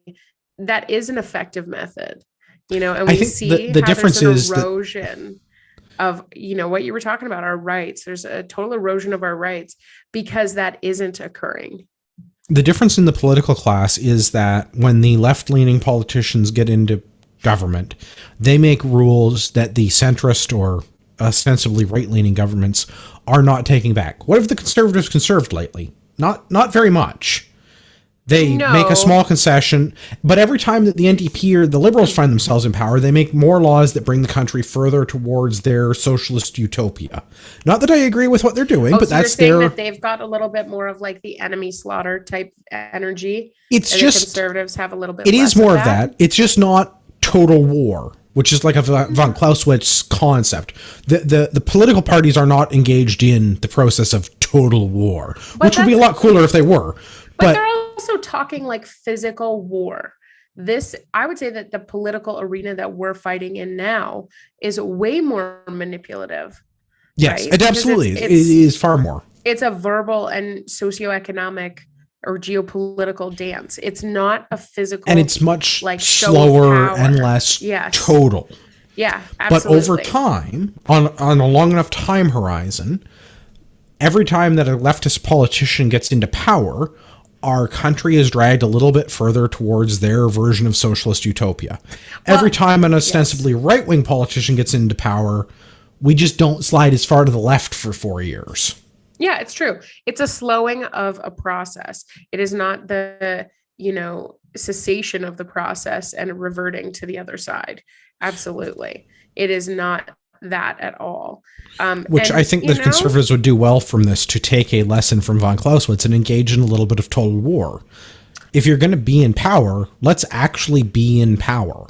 That is an effective method, and we see the difference is erosion of, what you were talking about, our rights. There's a total erosion of our rights because that isn't occurring. The difference in the political class is that when the left-leaning politicians get into government, they make rules that the centrist or ostensibly right-leaning governments are not taking back. What have the Conservatives conserved lately? Not very much. They make a small concession, but every time that the NDP or the Liberals find themselves in power, they make more laws that bring the country further towards their socialist utopia. Not that I agree with what they're doing, but that's that they've got a little bit more of like the enemy slaughter type energy. It's just Conservatives have a little bit. It is more of that. It's just not total war, which is like a von Clausewitz concept. The political parties are not engaged in the process of total war, which would be a lot cooler if they were. But they're also talking like physical war. I would say that the political arena that we're fighting in now is way more manipulative. Yes, right? It absolutely is. It is far more. It's a verbal and socioeconomic or geopolitical dance. It's not a physical, and it's much slower and less total. Yeah, absolutely. But over time, on a long enough time horizon, every time that a leftist politician gets into power, our country is dragged a little bit further towards their version of socialist utopia. Every time an ostensibly right-wing politician gets into power, we just don't slide as far to the left for 4 years. Yeah, it's true. It's a slowing of a process. It is not the, cessation of the process and reverting to the other side. Absolutely. It is not that at all. Which I think the Conservatives would do well from this, to take a lesson from von Clausewitz and engage in a little bit of total war. If you're going to be in power, let's actually be in power.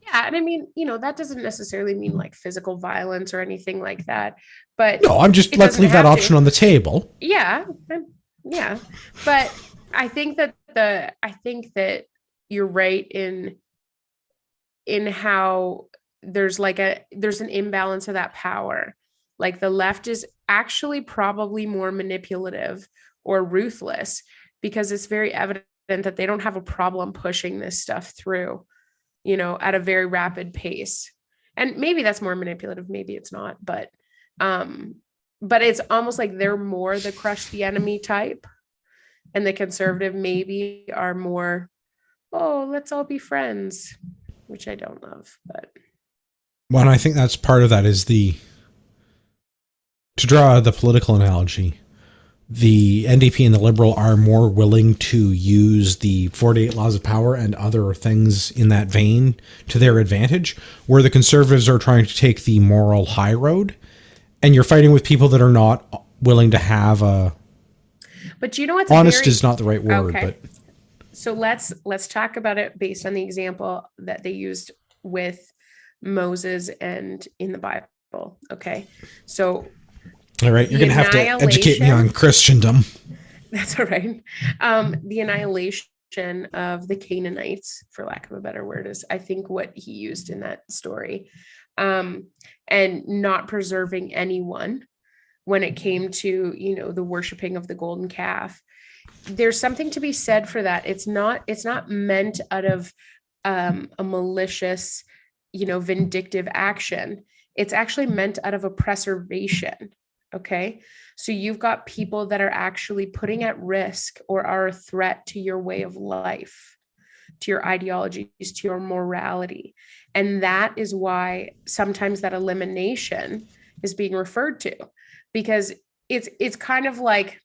Yeah. And I mean, that doesn't necessarily mean like physical violence or anything like that. But no, let's leave that option on the table. Yeah. Yeah. But I think that you're right in how there's an imbalance of that power. Like the left is actually probably more manipulative or ruthless because it's very evident that they don't have a problem pushing this stuff through. at a very rapid pace. And maybe that's more manipulative, maybe it's not, but it's almost like they're more the crush the enemy type, and the conservative maybe are more, oh, let's all be friends, which I don't love. But well, and I think that's part of that is to draw the political analogy, the NDP and the Liberal are more willing to use the 48 laws of power and other things in that vein to their advantage, where the Conservatives are trying to take the moral high road, and you're fighting with people that are not willing to have a... But you know what's honest is not the right word, okay. but... So let's talk about it based on the example that they used with Moses and in the Bible. Okay. So all right, you're going to have to educate me on Christendom. That's all right. The annihilation of the Canaanites, for lack of a better word, is I think what he used in that story. And not preserving anyone when it came to, the worshiping of the golden calf. There's something to be said for that. It's not meant out of a malicious, vindictive action. It's actually meant out of a preservation. Okay. So you've got people that are actually putting at risk or are a threat to your way of life, to your ideologies, to your morality. And that is why sometimes that elimination is being referred to, because it's kind of like,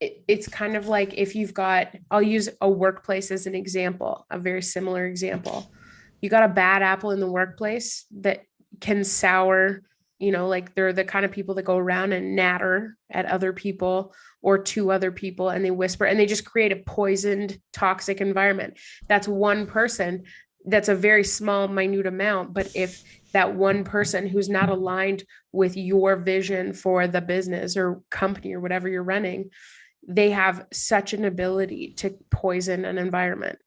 if you've got, I'll use a workplace as an example, a very similar example. You got a bad apple in the workplace that can sour, like they're the kind of people that go around and natter at other people or to other people, and they whisper and they just create a poisoned, toxic environment. That's one person. That's a very small, minute amount. But if that one person who's not aligned with your vision for the business or company or whatever you're running, they have such an ability to poison an environment.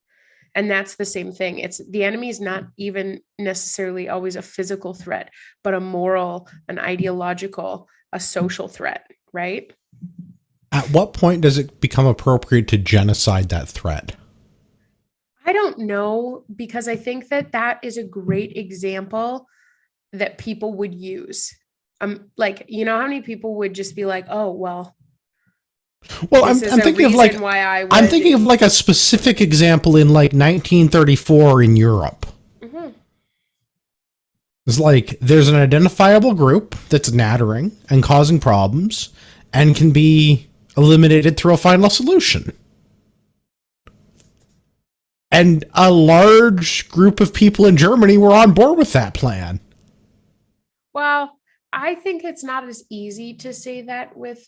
And that's the same thing. It's the enemy is not even necessarily always a physical threat, but a moral, an ideological, a social threat, right? At what point does it become appropriate to genocide that threat? I don't know, because I think that is a great example that people would use. Like, how many people would just be like, oh, well, I'm thinking of like a specific example in like 1934 in Europe. Mm-hmm. It's like there's an identifiable group that's nattering and causing problems and can be eliminated through a final solution. And a large group of people in Germany were on board with that plan. Well, I think it's not as easy to say that with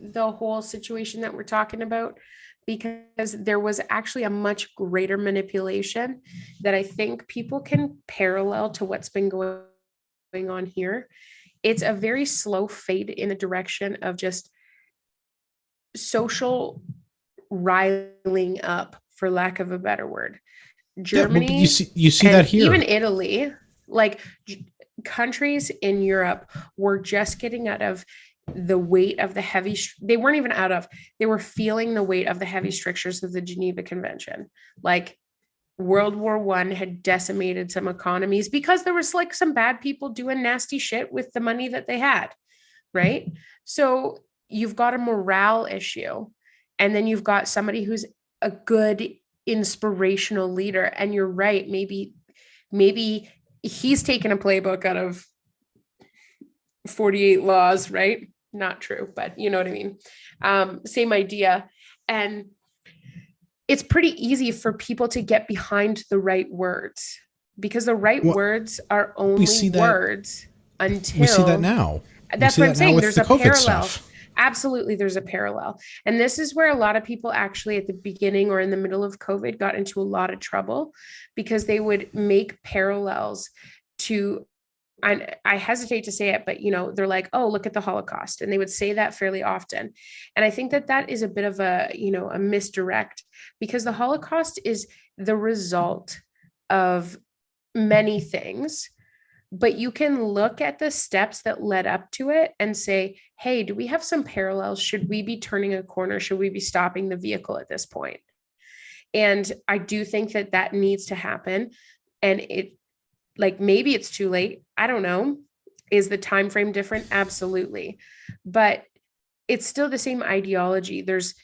the whole situation that we're talking about, because there was actually a much greater manipulation that I think people can parallel to what's been going on here. It's a very slow fade in a direction of just social riling up, for lack of a better word. Germany, you see that here. Even Italy, like countries in Europe were just getting out of the weight of they weren't even they were feeling the weight of the heavy strictures of the Geneva Convention. Like World War I had decimated some economies because there was like some bad people doing nasty shit with the money that they had, right? So you've got a morale issue, and then you've got somebody who's a good inspirational leader. And you're right, maybe he's taken a playbook out of 48 laws, right? Not true, but you know what I mean? Same idea. And it's pretty easy for people to get behind the right words, because the right words are only words until... We see that now. That's what I'm saying. There's a parallel. Absolutely, there's a parallel. And this is where a lot of people actually at the beginning or in the middle of COVID got into a lot of trouble, because they would make parallels to... I hesitate to say it, but, they're like, oh, look at the Holocaust. And they would say that fairly often. And I think that is a bit of a misdirect, because the Holocaust is the result of many things, but you can look at the steps that led up to it and say, hey, do we have some parallels? Should we be turning a corner? Should we be stopping the vehicle at this point? And I do think that that needs to happen. And it, like, maybe it's too late. I don't know. Is the time frame different? Absolutely. But it's still the same ideology. There's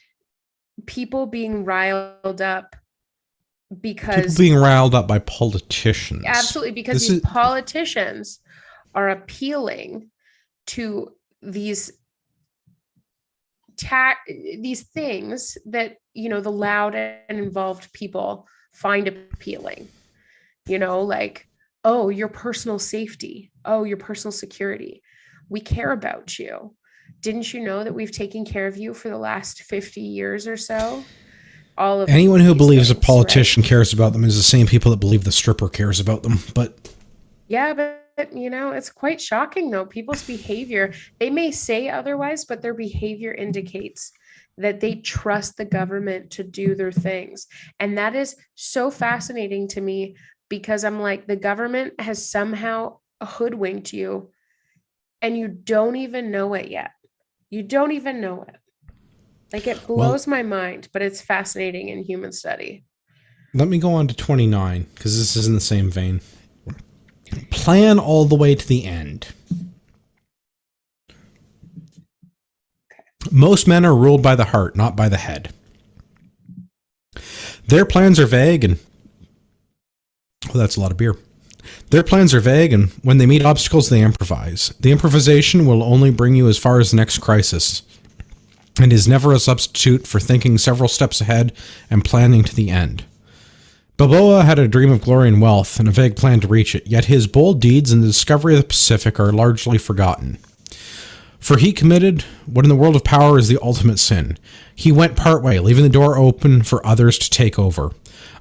people being riled up People because being riled up by politicians. absolutely, because these politicians are appealing to these these things that, you know, the loud and involved people find appealing. You know, like, oh, your personal safety, oh, your personal security. We care about you. Didn't you know that we've taken care of you for the last 50 years or so? All of anyone who believes things, a politician right? cares about them is the same people that believe the stripper cares about them. But Yeah, but you know, it's quite shocking though. People's behavior, they may say otherwise, but their behavior indicates that they trust the government to do their things. And that is so fascinating to me, because I'm like, the government has somehow hoodwinked you and you don't even know it yet. You don't even know it. Like, it well, blows my mind, but it's fascinating in human study. let me go on to 29 because this is in the same vein. Plan all the way to the end. Most men are ruled by the heart, not by the head. Their plans are vague and that's a lot of beer. Their plans are vague, and when they meet obstacles, they improvise. The improvisation will only bring you as far as the next crisis, and is never a substitute for thinking several steps ahead and planning to the end. Balboa had a dream of glory and wealth, and a vague plan to reach it, yet his bold deeds and the discovery of the Pacific are largely forgotten. For he committed what in the world of power is the ultimate sin. He went partway, leaving the door open for others to take over.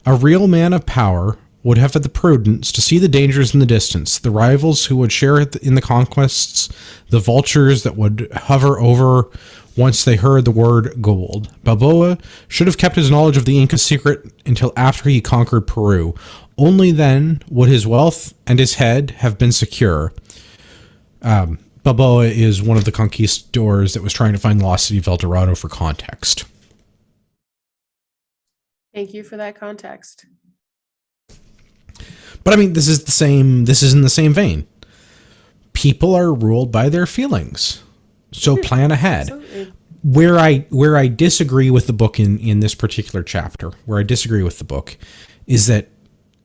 A real man of power would have had the prudence to see the dangers in the distance, the rivals who would share in the conquests, the vultures that would hover over once they heard the word gold. Balboa should have kept his knowledge of the Inca secret until after he conquered Peru. Only then would his wealth and his head have been secure. Balboa is one of the conquistadors that was trying to find the lost city of El Dorado for context. Thank you for that context. But I mean, this is in the same vein. People are ruled by their feelings. So plan ahead. Absolutely. Where I disagree with the book in this particular chapter, where I disagree with the book, is that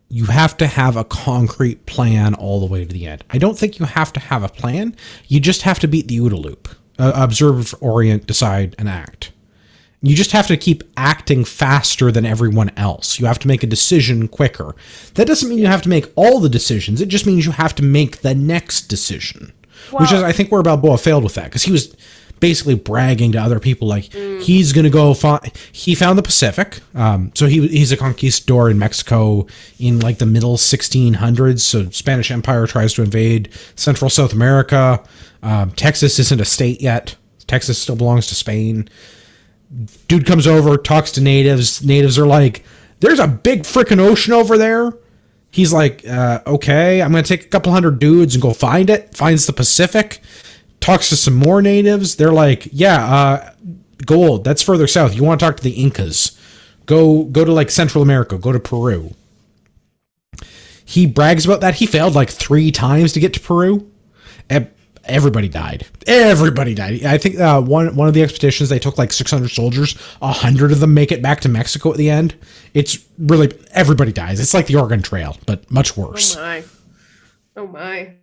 you have to have a concrete plan all the way to the end. I don't think you have to have a plan. You just have to beat the OODA loop. Observe, orient, decide, and act. You just have to keep acting faster than everyone else. You have to make a decision quicker. That doesn't mean you have to make all the decisions. It just means you have to make the next decision. Which is, I think, where Balboa failed with that. Because he was basically bragging to other people like he's going to go he found the Pacific. So he's a conquistador in Mexico in like the middle 1600s. So Spanish Empire tries to invade Central South America. Texas isn't a state yet. Texas still belongs to Spain. Dude comes over, talks to natives. Natives are like, there's a big freaking ocean over there. He's like, okay, I'm going to take a couple hundred dudes and go find it. Finds the Pacific. Talks to some more natives. They're like, yeah, gold. That's further south. You want to talk to the Incas. Go to like Central America. Go to Peru. He brags about that. He failed like 3 times to get to Peru. Everybody died. Everybody died. I think one of the expeditions, they took like 600 soldiers. 100 of them make it back to Mexico at the end. It's really, everybody dies. It's like the Oregon Trail, but much worse. Oh my. Oh my.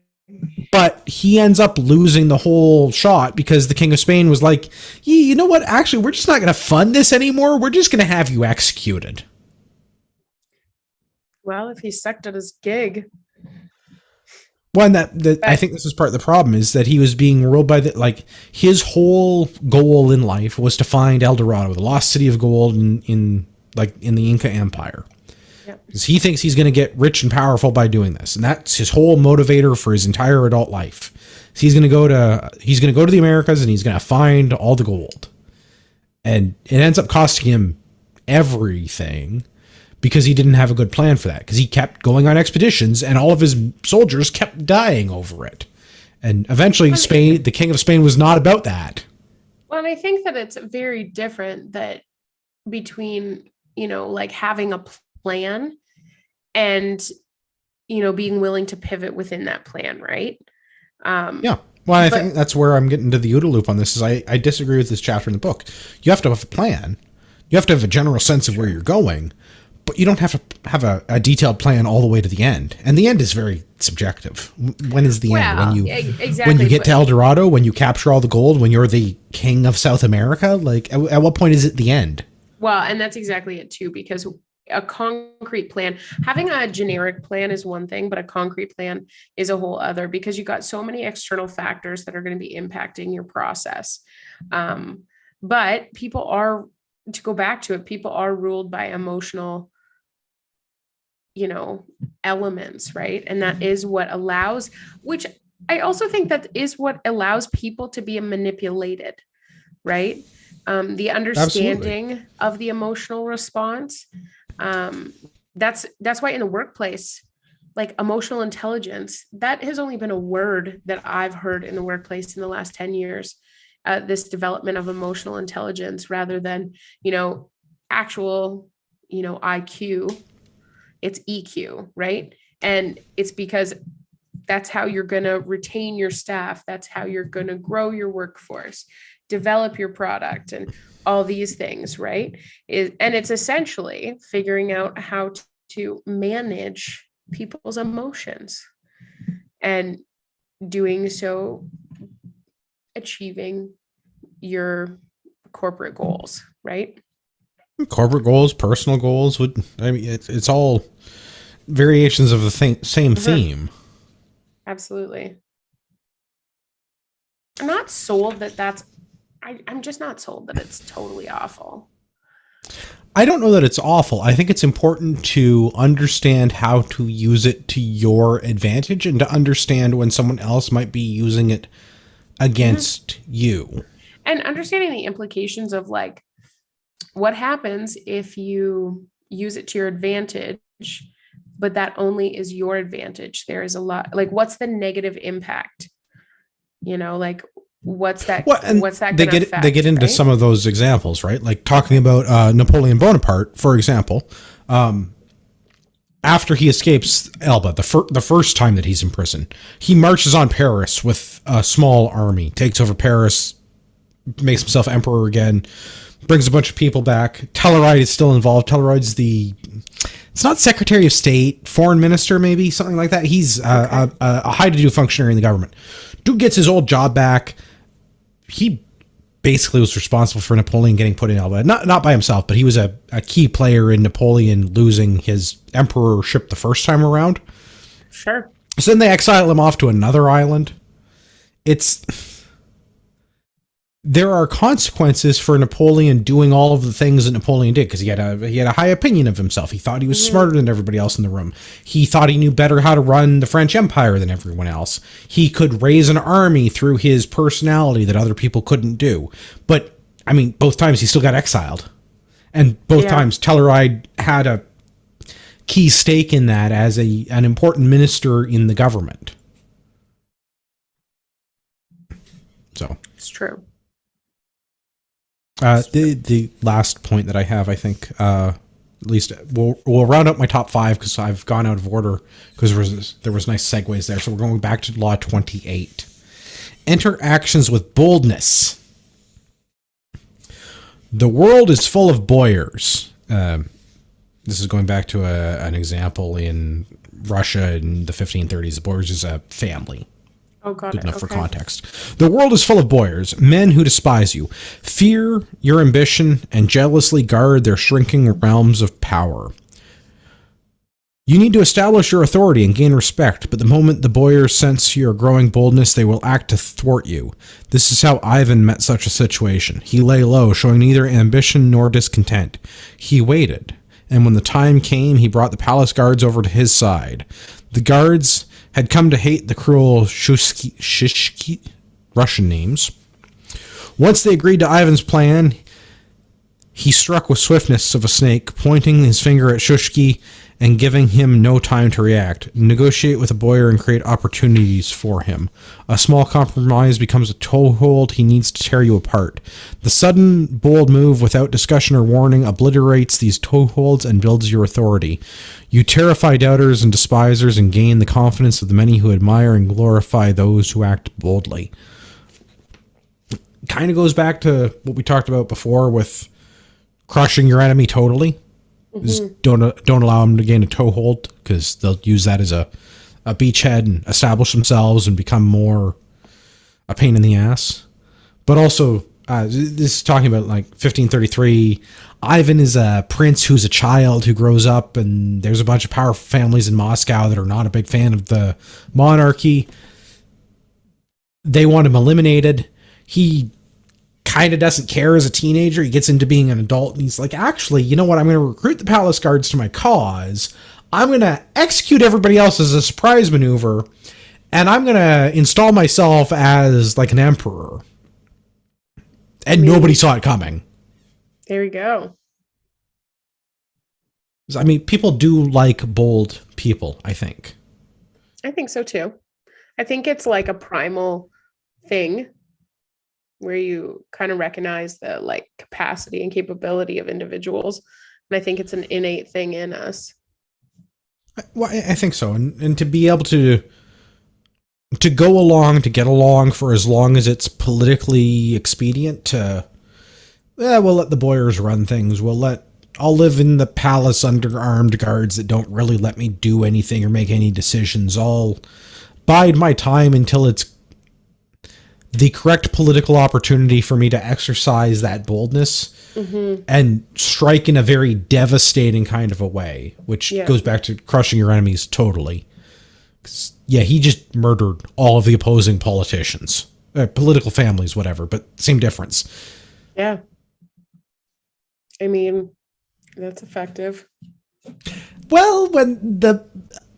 But he ends up losing the whole shot because the King of Spain was like, yeah, you know what? Actually, we're just not going to fund this anymore. We're just going to have you executed. Well, if he sucked at his gig. One that I think this is part of the problem is that he was being ruled by his whole goal in life was to find El Dorado, the lost city of gold in the Inca Empire. Because he thinks he's going to get rich and powerful by doing this, and that's his whole motivator for his entire adult life. So he's going to go to the Americas and he's going to find all the gold, and it ends up costing him everything. Because he didn't have a good plan for that. Because he kept going on expeditions and all of his soldiers kept dying over it. And eventually Spain, the King of Spain, was not about that. Well, and I think that it's very different that between, like having a plan and, being willing to pivot within that plan, right? Yeah. Well, I think that's where I'm getting to the OODA loop on this. Is I disagree with this chapter in the book. You have to have a plan. You have to have a general sense of where you're going, but you don't have to have a detailed plan all the way to the end. And the end is very subjective. When is the end? When you get to El Dorado, when you capture all the gold, when you're the king of South America? Like, at what point is it the end? Well, and that's exactly it too, because a concrete plan, having a generic plan is one thing, but a concrete plan is a whole other, because you got so many external factors that are going to be impacting your process. But people are, to go back to it, people are ruled by emotional, elements, right? And that is what allows, which I also think that is what allows people to be manipulated, right? The understanding Absolutely. Of the emotional response. That's why in the workplace, like emotional intelligence, that has only been a word that I've heard in the workplace in the last 10 years. This development of emotional intelligence rather than, actual, IQ, it's EQ, right? And it's because that's how you're going to retain your staff. That's how you're going to grow your workforce, develop your product, and all these things, right? And it's essentially figuring out how to manage people's emotions, and doing so, achieving your corporate goals, right? Corporate goals, personal goals, it's all variations of the same theme. Absolutely. I'm not sold that I'm just not sold that it's totally awful. I don't know that it's awful. I think it's important to understand how to use it to your advantage, and to understand when someone else might be using it against you. And understanding the implications of, like, what happens if you use it to your advantage, but that only is your advantage. There is a lot, like, what's the negative impact? Like, what's that? What's that? They get into some of those examples, right? Like talking about Napoleon Bonaparte, for example. After he escapes Elba, the first time that he's in prison, he marches on Paris with a small army, takes over Paris, makes himself emperor again, brings a bunch of people back. Telluride is still involved. Telluride's it's not Secretary of State, Foreign Minister, maybe, something like that. He's a high-to-do functionary in the government. Dude gets his old job back. He basically was responsible for Napoleon getting put in Elba. Not by himself, but he was a key player in Napoleon losing his emperorship the first time around. Sure. So then they exile him off to another island. There are consequences for Napoleon doing all of the things that Napoleon did, because he had a high opinion of himself. He thought he was smarter than everybody else in the room. He thought he knew better how to run the French Empire than everyone else. He could raise an army through his personality that other people couldn't do. But, I mean, both times he still got exiled. And both times Telluride had a key stake in that as an important minister in the government. So it's true. The last point that I have, I think, at least we'll round up my top 5, because I've gone out of order, because there was nice segues there. So we're going back to Law 28. Enter actions with boldness. The world is full of boyars. This is going back to an example in Russia in the 1530s. The boyars is a family. Oh, got Good it. enough for context. The world is full of boyars, men who despise you, fear your ambition, and jealously guard their shrinking realms of power. You need to establish your authority and gain respect, but the moment the boyars sense your growing boldness, they will act to thwart you. This is how Ivan met such a situation. He lay low, showing neither ambition nor discontent. He waited, and when the time came, he brought the palace guards over to his side. The guards had come to hate the cruel Shishki, Russian names. Once they agreed to Ivan's plan, he struck with swiftness of a snake, pointing his finger at Shushki and giving him no time to react. Negotiate with a boyar and create opportunities for him. A small compromise becomes a toehold he needs to tear you apart. The sudden, bold move without discussion or warning obliterates these toeholds and builds your authority. You terrify doubters and despisers and gain the confidence of the many who admire and glorify those who act boldly. Kind of goes back to what we talked about before with crushing your enemy totally. Just don't allow them to gain a toehold, because they'll use that as a beachhead and establish themselves and become more a pain in the ass. But also, this is talking about like 1533. Ivan is a prince who's a child who grows up, and there's a bunch of powerful families in Moscow that are not a big fan of the monarchy. They want him eliminated. He kind of doesn't care as a teenager. He gets into being an adult, and he's like, actually, you know what? I'm going to recruit the palace guards to my cause. I'm going to execute everybody else as a surprise maneuver, and I'm going to install myself as like an emperor. And nobody saw it coming. There we go. I mean, people do like bold people, I think. I think so too. I think it's like a primal thing where you kind of recognize the like capacity and capability of individuals. And I think it's an innate thing in us. Well, I think so. And to be able to go along, to get along for as long as it's politically expedient to, we'll let the boyars run things. I'll live in the palace under armed guards that don't really let me do anything or make any decisions. I'll bide my time until it's the correct political opportunity for me to exercise that boldness and strike in a very devastating kind of a way, which goes back to crushing your enemies totally. Yeah, he just murdered all of the opposing politicians, political families, whatever, but same difference. Yeah. I mean, that's effective. Well, when the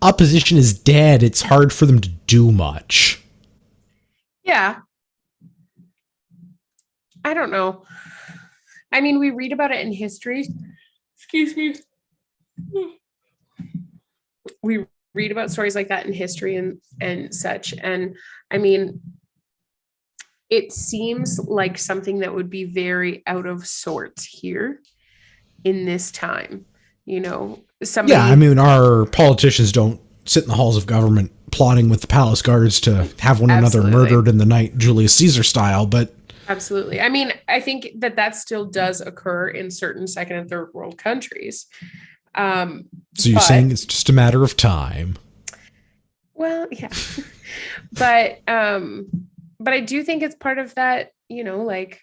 opposition is dead, it's hard for them to do much. Yeah. I don't know. I mean, we read about it in history. Excuse me. We read about stories like that in history and such. And I mean, it seems like something that would be very out of sorts here in this time. You know, somebody. Yeah, I mean, our politicians don't sit in the halls of government plotting with the palace guards to have one another murdered in the night Julius Caesar style, but absolutely. I mean, I think that still does occur in certain second and third world countries. So you're saying it's just a matter of time? Well, yeah. but I do think it's part of that, you know, like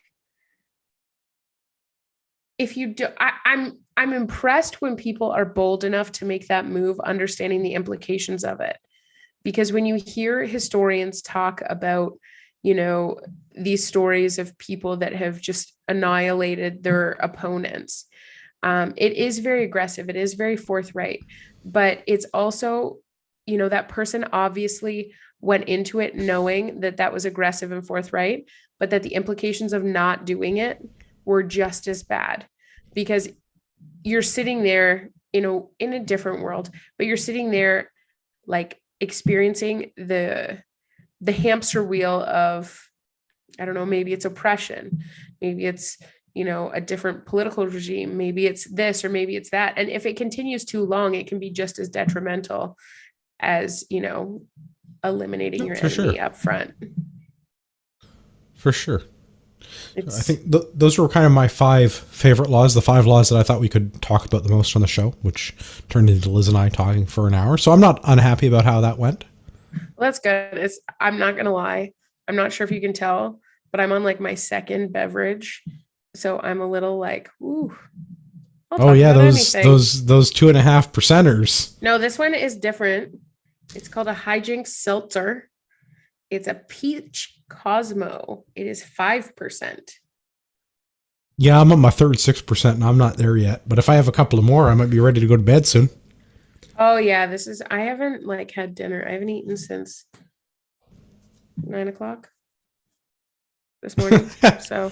if you do, I'm impressed when people are bold enough to make that move, understanding the implications of it. Because when you hear historians talk about, you know, these stories of people that have just annihilated their opponents, it is very aggressive. It is very forthright, but it's also, you know, that person obviously went into it knowing that that was aggressive and forthright, but that the implications of not doing it were just as bad, because you're sitting there, you know, in a different world, but you're sitting there like experiencing the hamster wheel of, I don't know, maybe it's oppression, maybe it's, you know, a different political regime, maybe it's this or maybe it's that. And if it continues too long, it can be just as detrimental as, you know, eliminating your enemy up front. For sure. I think those were kind of my 5 favorite laws, the 5 laws that I thought we could talk about the most on the show, which turned into Liz and I talking for an hour. So I'm not unhappy about how that went. Well, that's good. I'm not going to lie. I'm not sure if you can tell, but I'm on like my second beverage. So I'm a little like, ooh. Oh yeah, those 2.5%ers. No, this one is different. It's called a hijinks seltzer. It's a peach Cosmo. It is 5%. Yeah, I'm on my third 6%, and I'm not there yet. But if I have a couple of more, I might be ready to go to bed soon. Oh yeah, I haven't like had dinner. I haven't eaten since 9:00 this morning. So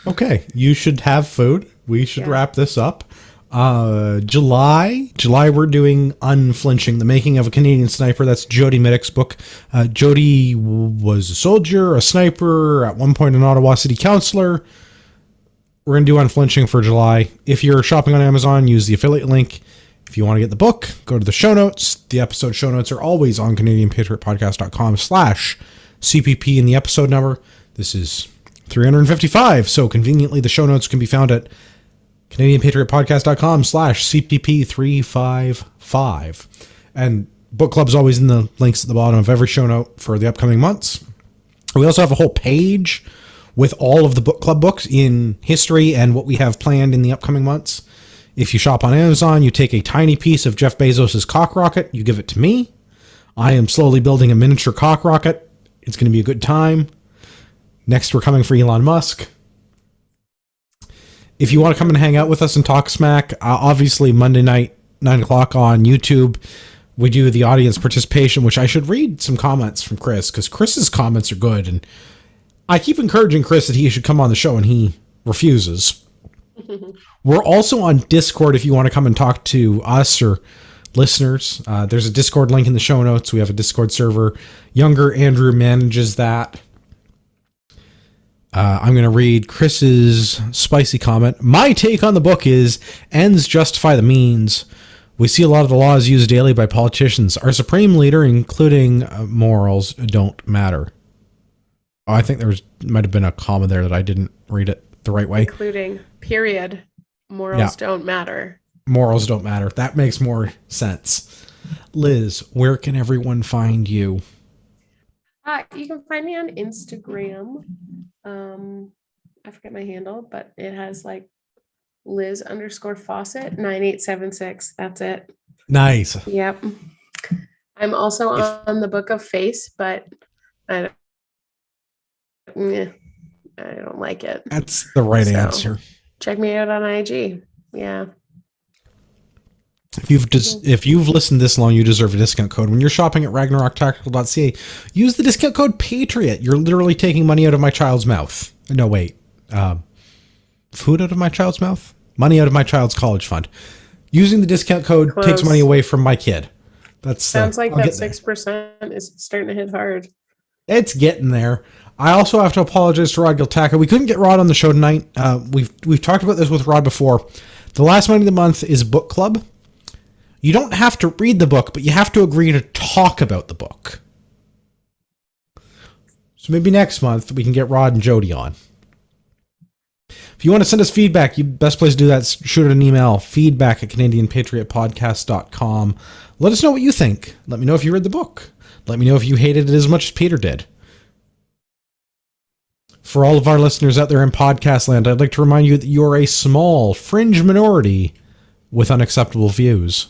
okay, you should have food. We should wrap this up. July, we're doing Unflinching, the Making of a Canadian Sniper. That's Jody Middick's book. Jody was a soldier, a sniper, at one point an Ottawa City Councillor. We're going to do Unflinching for July. If you're shopping on Amazon, use the affiliate link. If you want to get the book, go to the show notes. The episode show notes are always on CanadianPatriotPodcast.com/CPP in the episode number. This is 355, so conveniently the show notes can be found at CanadianPatriotPodcast.com/CPP355. And book club's always in the links at the bottom of every show note for the upcoming months. We also have a whole page with all of the book club books in history and what we have planned in the upcoming months. If you shop on Amazon, you take a tiny piece of Jeff Bezos' cock rocket, you give it to me. I am slowly building a miniature cock rocket. It's going to be a good time. Next, we're coming for Elon Musk. If you want to come and hang out with us and talk smack, obviously Monday night, 9 o'clock on YouTube, we do the audience participation, which I should read some comments from Chris, because Chris's comments are good. And I keep encouraging Chris that he should come on the show, and he refuses. We're also on Discord if you want to come and talk to us or listeners. There's a Discord link in the show notes. We have a Discord server. Younger Andrew manages that. I'm going to read Chris's spicy comment. My take on the book is ends justify the means. We see a lot of the laws used daily by politicians. Our supreme leader, including morals, don't matter. Oh, I think might have been a comma there that I didn't read it the right way. Including, period. Morals don't matter. Morals don't matter. That makes more sense. Liz, where can everyone find you? You can find me on Instagram. I forget my handle, but it has like Liz_Fawcett 9876. That's it. Nice. Yep. I'm also on the Book of Face, but I don't like it. That's the right answer. Check me out on IG. Yeah. If you've listened this long, you deserve a discount code. When you're shopping at RagnarokTactical.ca, use the discount code Patriot. You're literally taking money out of my child's mouth. No, wait. Food out of my child's mouth? Money out of my child's college fund. Using the discount code takes money away from my kid. That sounds like that 6% is starting to hit hard. It's getting there. I also have to apologize to Rod Giltaca. We couldn't get Rod on the show tonight. We've talked about this with Rod before. The last Monday of the month is book club. You don't have to read the book, but you have to agree to talk about the book. So maybe next month we can get Rod and Jody on. If you want to send us feedback, the best place to do that is shoot it an email, feedback@CanadianPatriotPodcast.com. Let us know what you think. Let me know if you read the book. Let me know if you hated it as much as Peter did. For all of our listeners out there in podcast land, I'd like to remind you that you're a small, fringe minority with unacceptable views.